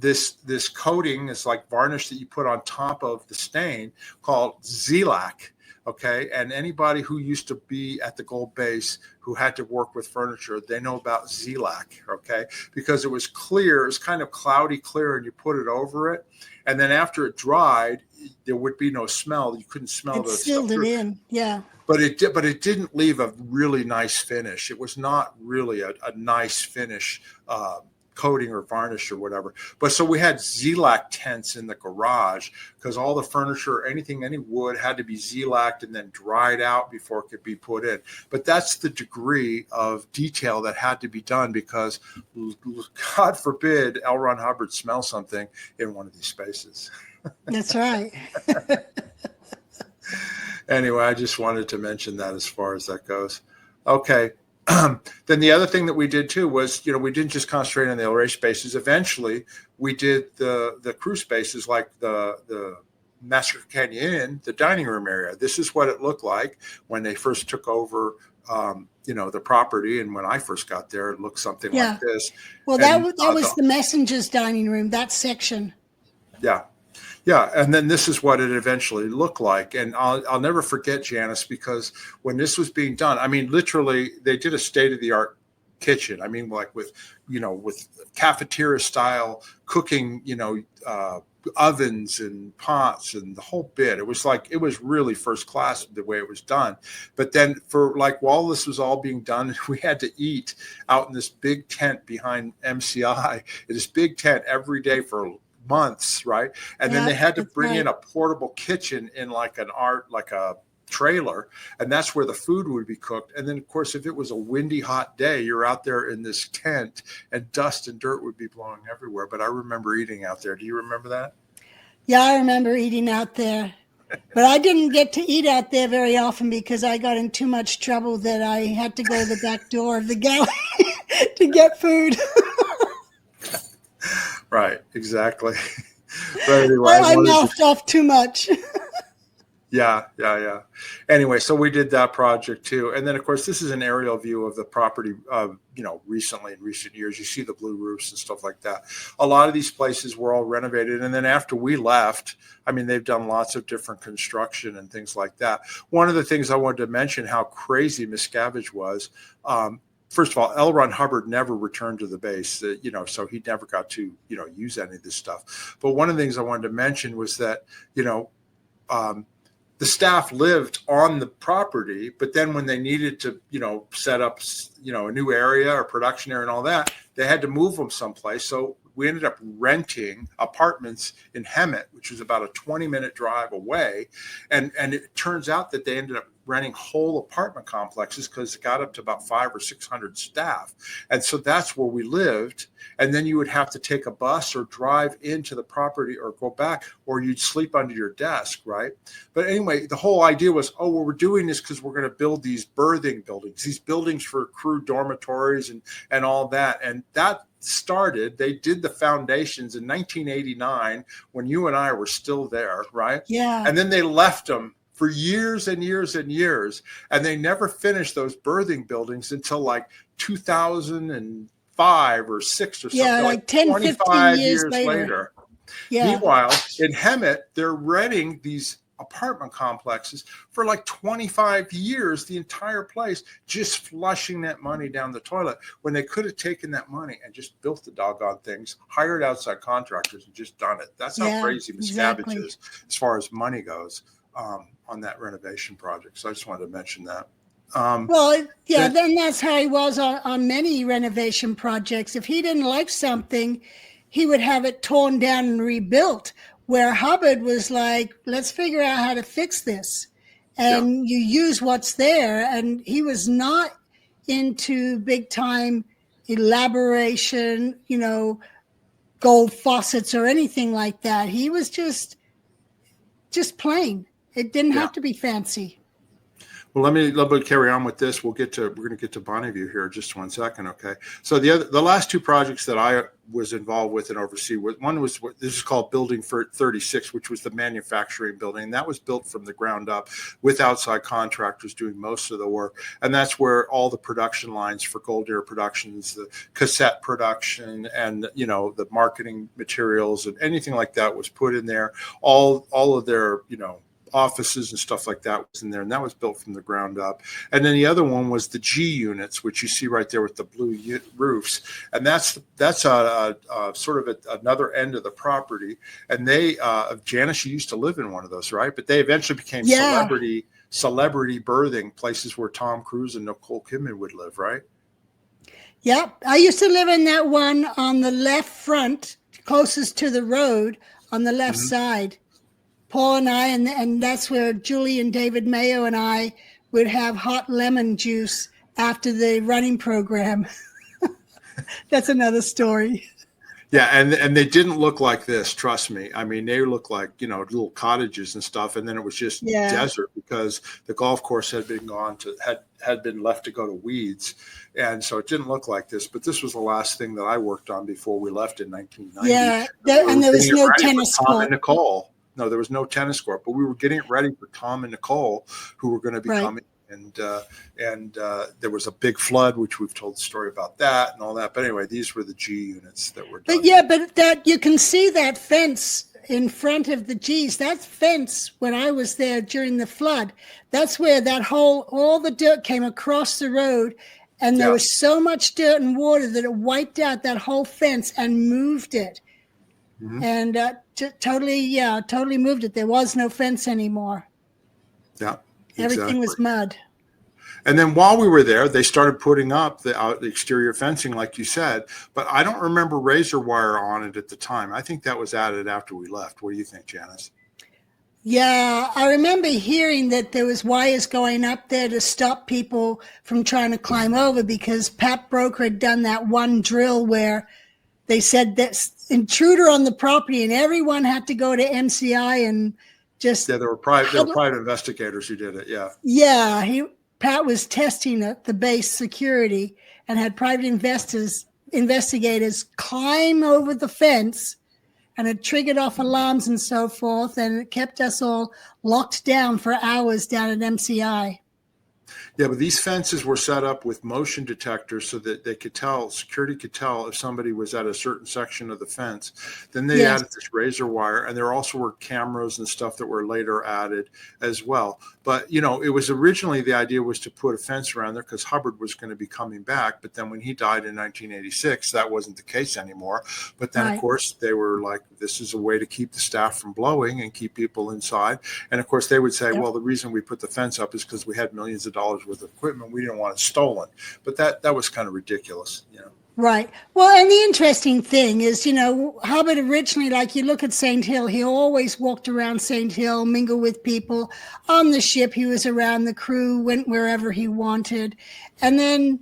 this coating is like varnish that you put on top of the stain called Zelac. Okay. And anybody who used to be at the gold base who had to work with furniture, they know about Zelac. Okay. Because it was clear, it was kind of cloudy clear, and you put it over it. And then after it dried, there would be no smell. You couldn't smell the stuff. It sealed it in. Yeah. But it didn't leave a really nice finish. It was not really a nice finish, coating or varnish or whatever. But so we had Zelac tents in the garage because all the furniture, any wood had to be Zelaced and then dried out before it could be put in. But that's the degree of detail that had to be done, because God forbid L. Ron Hubbard smell something in one of these spaces. That's right. Anyway, I just wanted to mention that as far as that goes. Okay. Then the other thing that we did too was, we didn't just concentrate on the LRA spaces. Eventually, we did the crew spaces, like the Massacre Canyon Inn, the dining room area. This is what it looked like when they first took over, the property. And when I first got there, it looked something like this. Well, that was the messenger's dining room, that section. Yeah. Yeah, and then this is what it eventually looked like, and I'll never forget, Janis, because when this was being done, I mean, literally, they did a state of the art kitchen. I mean, like with with cafeteria style cooking, ovens and pots and the whole bit. It was really first class the way it was done. But then for like while this was all being done, we had to eat out in this big tent behind MCI, in this big tent every day for months, right? And then they had to bring in a portable kitchen in like a trailer, and that's where the food would be cooked. And then of course, if it was a windy hot day, you're out there in this tent and dust and dirt would be blowing everywhere. But I remember eating out there. Do you remember that? Yeah, I remember eating out there, but I didn't get to eat out there very often because I got in too much trouble that I had to go to the back door of the galley to get food. Right, exactly. But anyway, I mouthed off too much. Yeah. Anyway, so we did that project too. And then of course, this is an aerial view of the property, recently in recent years. You see the blue roofs and stuff like that. A lot of these places were all renovated. And then after we left, I mean, they've done lots of different construction and things like that. One of the things I wanted to mention, how crazy Miscavige was. First of all, L. Ron Hubbard never returned to the base, so he never got to, use any of this stuff. But one of the things I wanted to mention was that, the staff lived on the property, but then when they needed to, set up, a new area or production area and all that, they had to move them someplace. So we ended up renting apartments in Hemet, which was about a 20-minute drive away. And it turns out that they ended up renting whole apartment complexes because it got up to about 500 or 600 staff. And so that's where we lived. And then you would have to take a bus or drive into the property or go back, or you'd sleep under your desk, right? But anyway, the whole idea was, well, we're doing this because we're going to build these berthing buildings, these buildings for crew dormitories and all that. And that started, they did the foundations in 1989 when you and I were still there, right? Yeah. And then they left them for years and years and years. And they never finished those berthing buildings until like 2005 or 6 or something. Yeah, like 10, 15 years later. Yeah. Meanwhile, in Hemet, they're renting these apartment complexes for like 25 years, the entire place, just flushing that money down the toilet when they could have taken that money and just built the doggone things, hired outside contractors and just done it. That's how crazy Miscavige is as far as money goes on that renovation project. So I just wanted to mention that. Then that's how he was on many renovation projects. If he didn't like something, he would have it torn down and rebuilt, where Hubbard was like, let's figure out how to fix this. And you use what's there. And he was not into big time elaboration, gold faucets or anything like that. He was just plain. It didn't have to be fancy. Well, let me carry on with this. We're going to get to Bonneview here in just 1 second. Okay. So the last two projects that I was involved with and oversee, one was this is called Building 36, which was the manufacturing building. And that was built from the ground up with outside contractors doing most of the work. And that's where all the production lines for Gold Deer Productions, the cassette production and, the marketing materials and anything like that was put in there. All of their, offices and stuff like that was in there, and that was built from the ground up. And then the other one was the G units, which you see right there with the blue roofs, and that's a sort of another end of the property. And they Janis used to live in one of those, right? But they eventually became celebrity berthing places where Tom Cruise and Nicole Kidman would live, right? Yep, I used to live in that one on the left front, closest to the road on the left side. Paul and I, and that's where Julie and David Mayo and I would have hot lemon juice after the running program. That's another story. Yeah, and they didn't look like this, trust me. I mean, they looked like, little cottages and stuff, and then it was just desert because the golf course had been had been left to go to weeds. And so it didn't look like this, but this was the last thing that I worked on before we left in 1990. Yeah, and there was no tennis court. No, there was no tennis court, but we were getting it ready for Tom and Nicole, who were going to be coming. And there was a big flood, which we've told the story about that and all that. But anyway, these were the G units that were done. But that you can see that fence in front of the G's, that fence, when I was there during the flood, that's where all the dirt came across the road. And there was so much dirt and water that it wiped out that whole fence and moved it. Mm-hmm. And totally moved it. There was no fence anymore. Yeah, everything was mud. And then while we were there, they started putting up the exterior fencing, like you said. But I don't remember razor wire on it at the time. I think that was added after we left. What do you think, Janis? Yeah, I remember hearing that there was wires going up there to stop people from trying to climb over, because Pat Broker had done that one drill where they said that intruder on the property, and everyone had to go to MCI and just... Yeah, there were private investigators who did it, yeah. Yeah, Pat was testing the base security and had private investigators climb over the fence, and it triggered off alarms and so forth, and it kept us all locked down for hours down at MCI. Yeah, but these fences were set up with motion detectors so that security could tell if somebody was at a certain section of the fence. Then they added this razor wire, and there also were cameras and stuff that were later added as well. But, it was originally, the idea was to put a fence around there because Hubbard was going to be coming back. But then when he died in 1986, that wasn't the case anymore. But then, of course, they were like, this is a way to keep the staff from blowing and keep people inside. And, of course, they would say, well, the reason we put the fence up is because we had millions of dollars worth of equipment. We didn't want it stolen. But that was kind of ridiculous, Right. Well, and the interesting thing is, Hubbard originally, like you look at St. Hill, he always walked around St. Hill, mingled with people. On the ship, he was around the crew, went wherever he wanted. And then,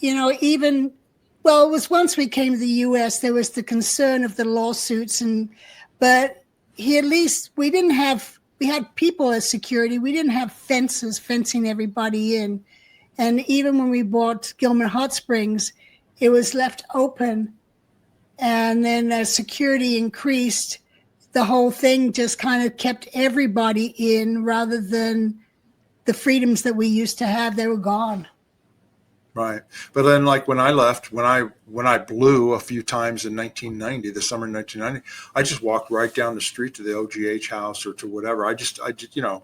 it was once we came to the U.S., there was the concern of the lawsuits. But we had people as security. We didn't have fences fencing everybody in. And even when we bought Gilman Hot Springs, it was left open, and then as security increased, the whole thing just kind of kept everybody in rather than the freedoms that we used to have. They were gone. Right. But then, like when I left, when I blew a few times in 1990, the summer of 1990, I just walked right down the street to the OGH house or to whatever. I just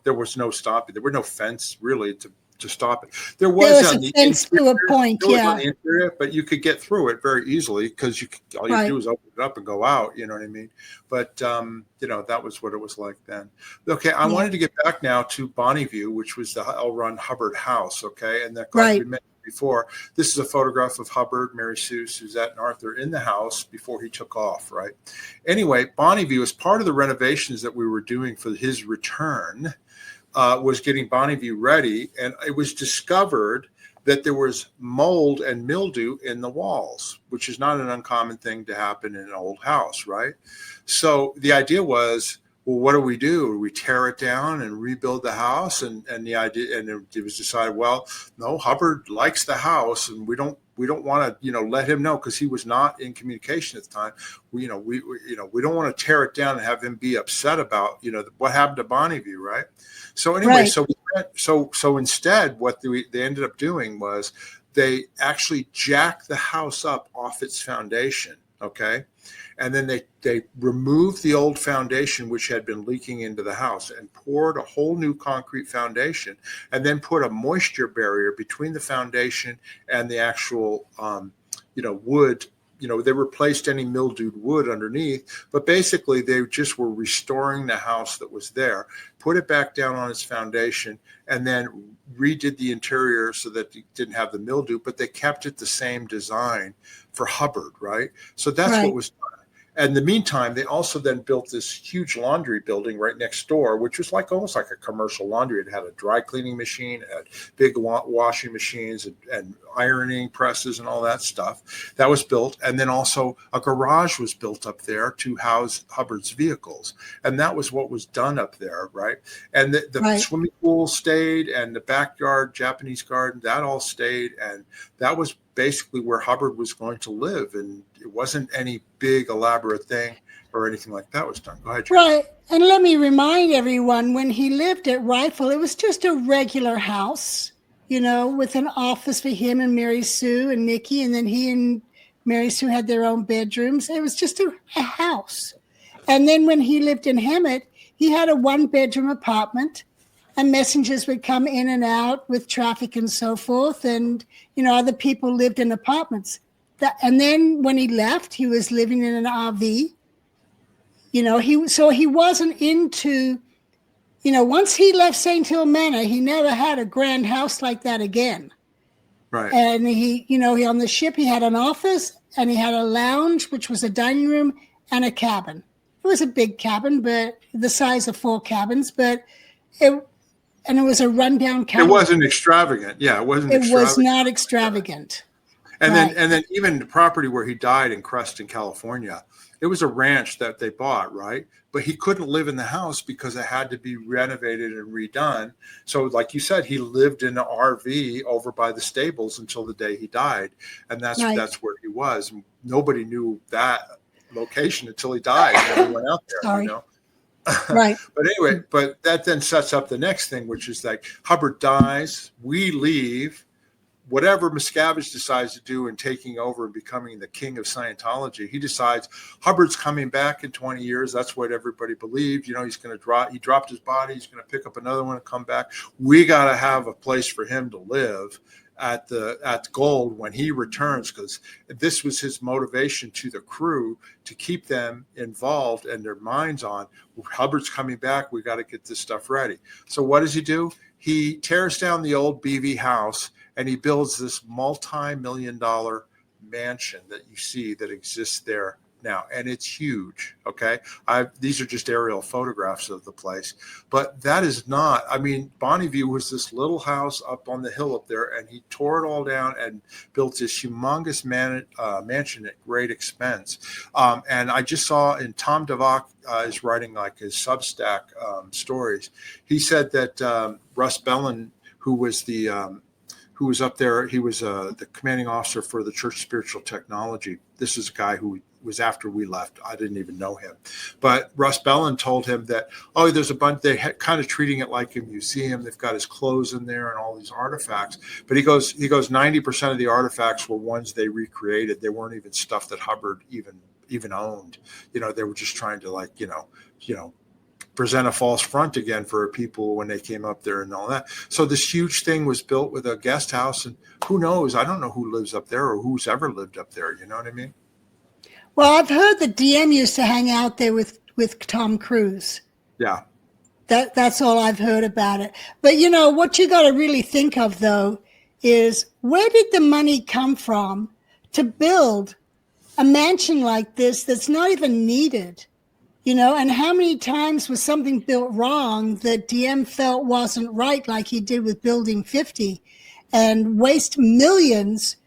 there was no stopping. There were no fence really to stop it. There was a fence to a point, on the interior, but you could get through it very easily because all you do is open it up and go out. You know what I mean? But that was what it was like then. Okay, I wanted to get back now to Bonneview, which was the L. Ron Hubbard house. Okay, and that we mentioned before. This is a photograph of Hubbard, Mary Sue, Suzette, and Arthur in the house before he took off. Right. Anyway, Bonneview, as part of the renovations that we were doing for his return, was getting Bonneview ready, and it was discovered that there was mold and mildew in the walls, which is not an uncommon thing to happen in an old house, right? So the idea was, well, what do? We tear it down and rebuild the house? And the idea, and it was decided, well, no, Hubbard likes the house, and we don't want to, let him know, because he was not in communication at the time. We don't want to tear it down and have him be upset about, what happened to Bonneview, right? So anyway, so instead, what they ended up doing was they actually jacked the house up off its foundation, okay? And then they removed the old foundation, which had been leaking into the house, and poured a whole new concrete foundation, and then put a moisture barrier between the foundation and the actual, wood. They replaced any mildewed wood underneath, but basically they just were restoring the house that was there, put it back down on its foundation, and then redid the interior so that it didn't have the mildew, but they kept it the same design for Hubbard, right? So that's what was done. And in the meantime, they also then built this huge laundry building right next door, which was almost like a commercial laundry. It had a dry cleaning machine, it had big washing machines and ironing presses and all that stuff. That was built. And then also a garage was built up there to house Hubbard's vehicles. And that was what was done up there, right? And the swimming pool stayed, and the backyard, Japanese garden, that all stayed. And that was basically where Hubbard was going to live, and it wasn't any big elaborate thing or anything like that was done. Go ahead, Jack. Right. And let me remind everyone, when he lived at Rifle, it was just a regular house, with an office for him and Mary Sue and Nikki, and then he and Mary Sue had their own bedrooms. It was just a house. And then when he lived in Hemet, he had a 1-bedroom apartment, and messengers would come in and out with traffic and so forth. And, other people lived in apartments. And then when he left, he was living in an RV. He wasn't into, once he left St. Hill Manor, he never had a grand house like that again. Right. And he on the ship, he had an office and he had a lounge, which was a dining room and a cabin. It was a big cabin, but the size of 4 cabins, but it was a rundown cabin. It wasn't extravagant. Yeah, it wasn't. It was not extravagant. And then even the property where he died in Creston, California, it was a ranch that they bought, right? But he couldn't live in the house because it had to be renovated and redone. So like you said, he lived in an RV over by the stables until the day he died. And that's where he was. And nobody knew that location until he died. And he went out there, Sorry. Right. But anyway, but that then sets up the next thing, which is like Hubbard dies, we leave. Whatever Miscavige decides to do in taking over and becoming the king of Scientology, he decides Hubbard's coming back in 20 years. That's what everybody believed. He's going to he dropped his body. He's going to pick up another one and come back. We got to have a place for him to live at Gold when he returns, because this was his motivation to the crew to keep them involved and their minds on Hubbard's coming back. We got to get this stuff ready. So what does he do? He tears down the old BV house and he builds this multi-million-dollar mansion that you see that exists there now. And it's huge, okay? These are just aerial photographs of the place. But that is not, Bonneview was this little house up on the hill up there, and he tore it all down and built this humongous mansion at great expense. And I just saw, and Tom DeVock is writing like his Substack stories. He said that Russ Bellin, who was up there, he was the commanding officer for the Church Spiritual Technology. This is a guy who was after we left. I didn't even know him. But Russ Bellin told him that, there's a bunch, they're kind of treating it like a museum. They've got his clothes in there and all these artifacts. But he goes 90% of the artifacts were ones they recreated. They weren't even stuff that Hubbard even owned. They were just trying to present a false front again for people when they came up there and all that. So this huge thing was built with a guest house, and who knows? I don't know who lives up there or who's ever lived up there. You know what I mean? Well, I've heard that DM used to hang out there with Tom Cruise. Yeah. That's all I've heard about it. But what you got to really think of though is, where did the money come from to build a mansion like this that's not even needed? And how many times was something built wrong that DM felt wasn't right, like he did with Building 50, and waste millions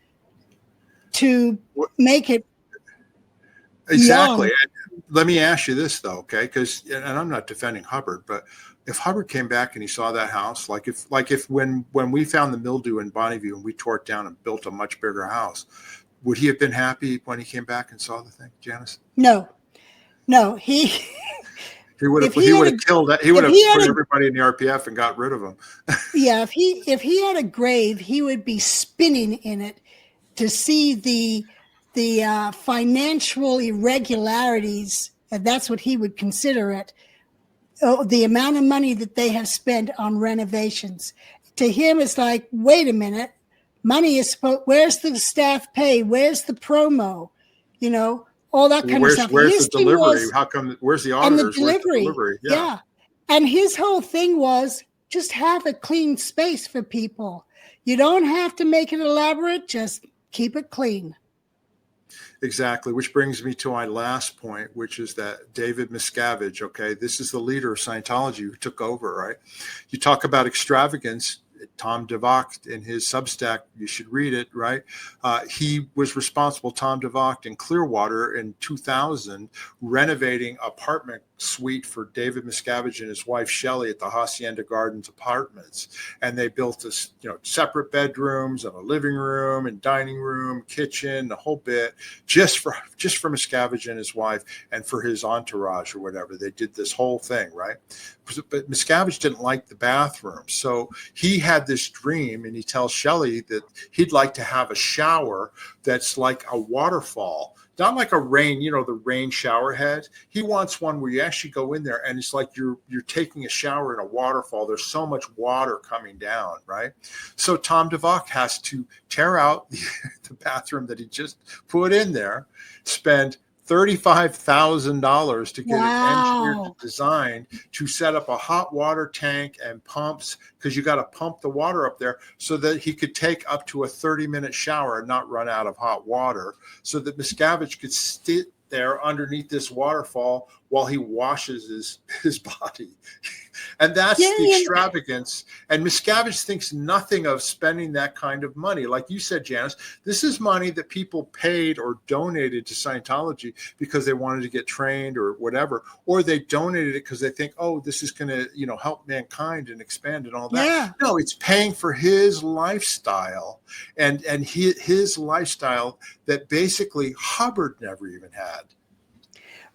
to make it exactly. young. Let me ask you this though, okay? And I'm not defending Hubbard, but if Hubbard came back and he saw that house, like if when we found the mildew in Bonneview and we tore it down and built a much bigger house, would he have been happy when he came back and saw the thing, Janis? No, he would have killed that. He would have put everybody in the RPF and got rid of them. Yeah, if he had a grave, he would be spinning in it to see the financial irregularities, and that's what he would consider it. The amount of money that they have spent on renovations. To him, it's like, wait a minute, money is where's the staff pay? Where's the promo? All that kind of stuff. Where's the delivery? How come? Where's the auditors? And the delivery. Yeah. And his whole thing was just have a clean space for people. You don't have to make it elaborate. Just keep it clean. Exactly. Which brings me to my last point, which is that David Miscavige, okay, this is the leader of Scientology who took over, right? You talk about extravagance. Tom DeVock in his Substack, you should read it, right? He was responsible, Tom DeVock, in Clearwater in 2000, renovating apartment suite for David Miscavige and his wife Shelley at the Hacienda Gardens Apartments, and they built this, separate bedrooms and a living room and dining room, kitchen, the whole bit, just for Miscavige and his wife and for his entourage or whatever. They did this whole thing, right? But Miscavige didn't like the bathroom, so he had had this dream, and he tells Shelley that he'd like to have a shower that's like a waterfall, not like a rain, the rain shower head. He wants one where you actually go in there and it's like you're taking a shower in a waterfall. There's so much water coming down, right? So Tom DeVock has to tear out the bathroom that he just put in there, spend $35,000 to get it engineered and designed to set up a hot water tank and pumps, because you got to pump the water up there so that he could take up to a 30-minute shower and not run out of hot water, so that Miscavige could sit there underneath this waterfall while he washes his body. And that's the extravagance. And Miscavige thinks nothing of spending that kind of money. Like you said, Janis, this is money that people paid or donated to Scientology because they wanted to get trained or whatever, or they donated it because they think, oh, this is going to, help mankind and expand and all that. Yeah. No, it's paying for his lifestyle and his lifestyle that basically Hubbard never even had.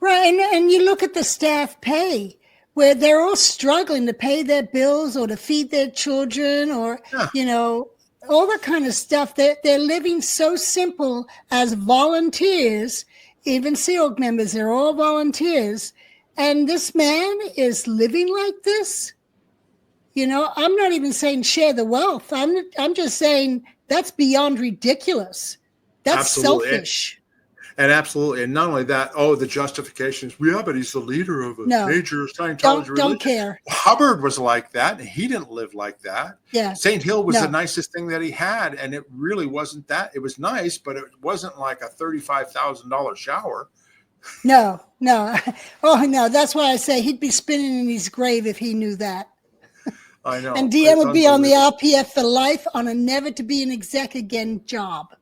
Right. And you look at the staff pay, where they're all struggling to pay their bills or to feed their children or, all that kind of stuff. They're living so simple as volunteers, even SEAL members, they're all volunteers. And this man is living like this. I'm not even saying share the wealth. I'm just saying that's beyond ridiculous. That's Absolutely. Selfish. And absolutely. And not only that, the justifications. Yeah, but he's the leader of a major Scientology religion. Don't care. Hubbard was like that, and he didn't live like that. Yeah. St. Hill was the nicest thing that he had, and it really wasn't that. It was nice, but it wasn't like a $35,000 shower. No. Oh, no. That's why I say he'd be spinning in his grave if he knew that. I know. And DM would be on the RPF for life on a never to be an exec again job.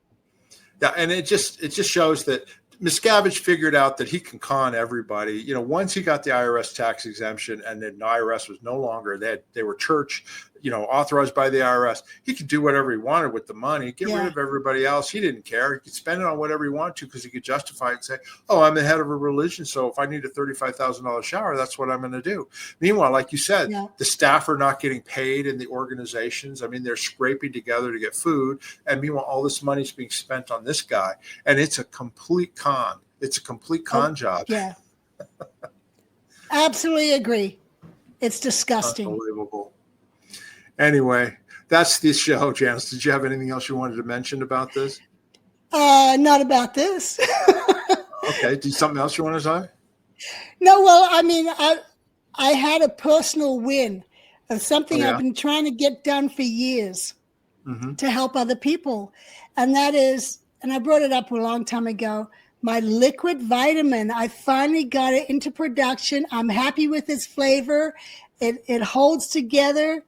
Yeah, and it just shows that Miscavige figured out that he can con everybody. Once he got the IRS tax exemption, and then the IRS was no longer they were church, authorized by the IRS. He could do whatever he wanted with the money, get rid of everybody else. He didn't care. He could spend it on whatever he wanted to because he could justify it and say, "Oh, I'm the head of a religion, so if I need a $35,000 shower, that's what I'm going to do." Meanwhile, like you said, the staff are not getting paid in the organizations. I mean, they're scraping together to get food, and meanwhile, all this money is being spent on this guy, and it's a complete con. It's a complete con job. Yeah, absolutely agree. It's disgusting. Unbelievable. Anyway, that's the show, Janis. Did you have anything else you wanted to mention about this? Not about this. Okay. Something else you want to say? No, well, I mean, I had a personal win of something I've been trying to get done for years to help other people. And that is, and I brought it up a long time ago, my liquid vitamin. I finally got it into production. I'm happy with its flavor. It holds together.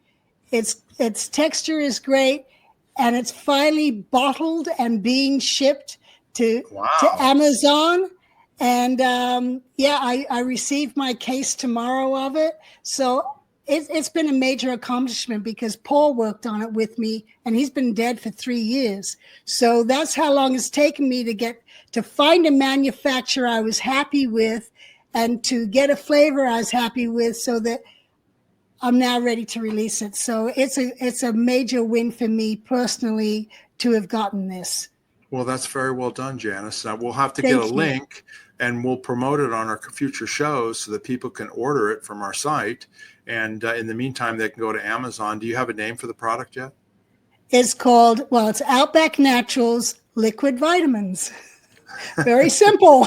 Its texture is great, and it's finally bottled and being shipped to Amazon. And I received my case tomorrow of it. So it's been a major accomplishment because Paul worked on it with me, and he's been dead for 3 years. So that's how long it's taken me to find a manufacturer I was happy with, and to get a flavor I was happy with, so that I'm now ready to release it. So it's a major win for me personally to have gotten this. Well, that's very well done, Janis. Now, we'll have to get a link, and we'll promote it on our future shows so that people can order it from our site. And in the meantime, they can go to Amazon. Do you have a name for the product yet? It's called, it's Outback Naturals Liquid Vitamins. Very simple.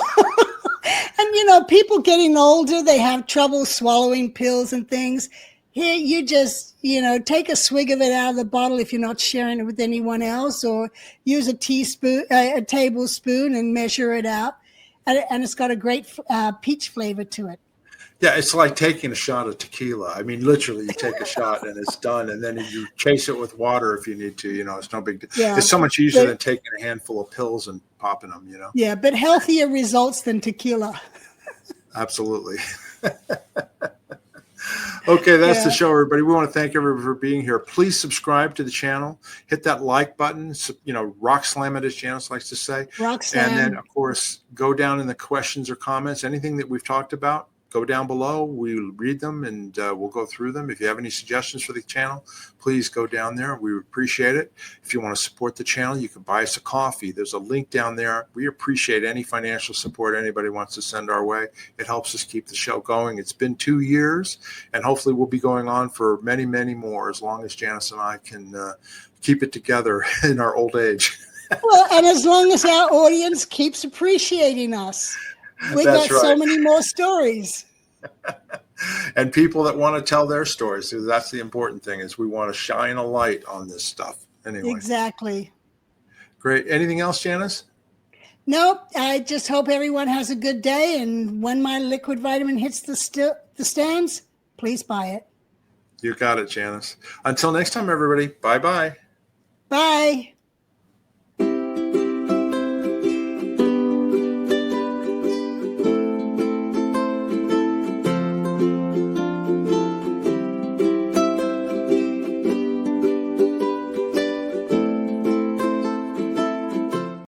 And, people getting older, they have trouble swallowing pills and things. Here, you just, take a swig of it out of the bottle if you're not sharing it with anyone else, or use a tablespoon and measure it out. And it's got a great peach flavor to it. Yeah, it's like taking a shot of tequila. I mean, literally, you take a shot and it's done, and then you chase it with water if you need to. It's no big deal. Yeah, it's so much easier than taking a handful of pills and popping them. Yeah, but healthier results than tequila. Absolutely. Okay, that's the show, everybody. We want to thank everybody for being here. Please subscribe to the channel. Hit that like button. Rock slam it, as Janis likes to say. Rock slam. And then, of course, go down in the questions or comments. Anything that we've talked about, go down below. We'll read them and we'll go through them. If you have any suggestions for the channel, please go down there. We appreciate it. If you want to support the channel, you can buy us a coffee. There's a link down there. We appreciate any financial support anybody wants to send our way. It helps us keep the show going. It's been 2 years, and hopefully we'll be going on for many, many more, as long as Janis and I can keep it together in our old age. Well, and as long as our audience keeps appreciating us. We got so many more stories. And people that want to tell their stories. So that's the important thing, is we want to shine a light on this stuff. Anyway. Exactly. Great. Anything else, Janis? Nope. I just hope everyone has a good day. And when my liquid vitamin hits the stands, please buy it. You got it, Janis. Until next time, everybody. Bye-bye. Bye.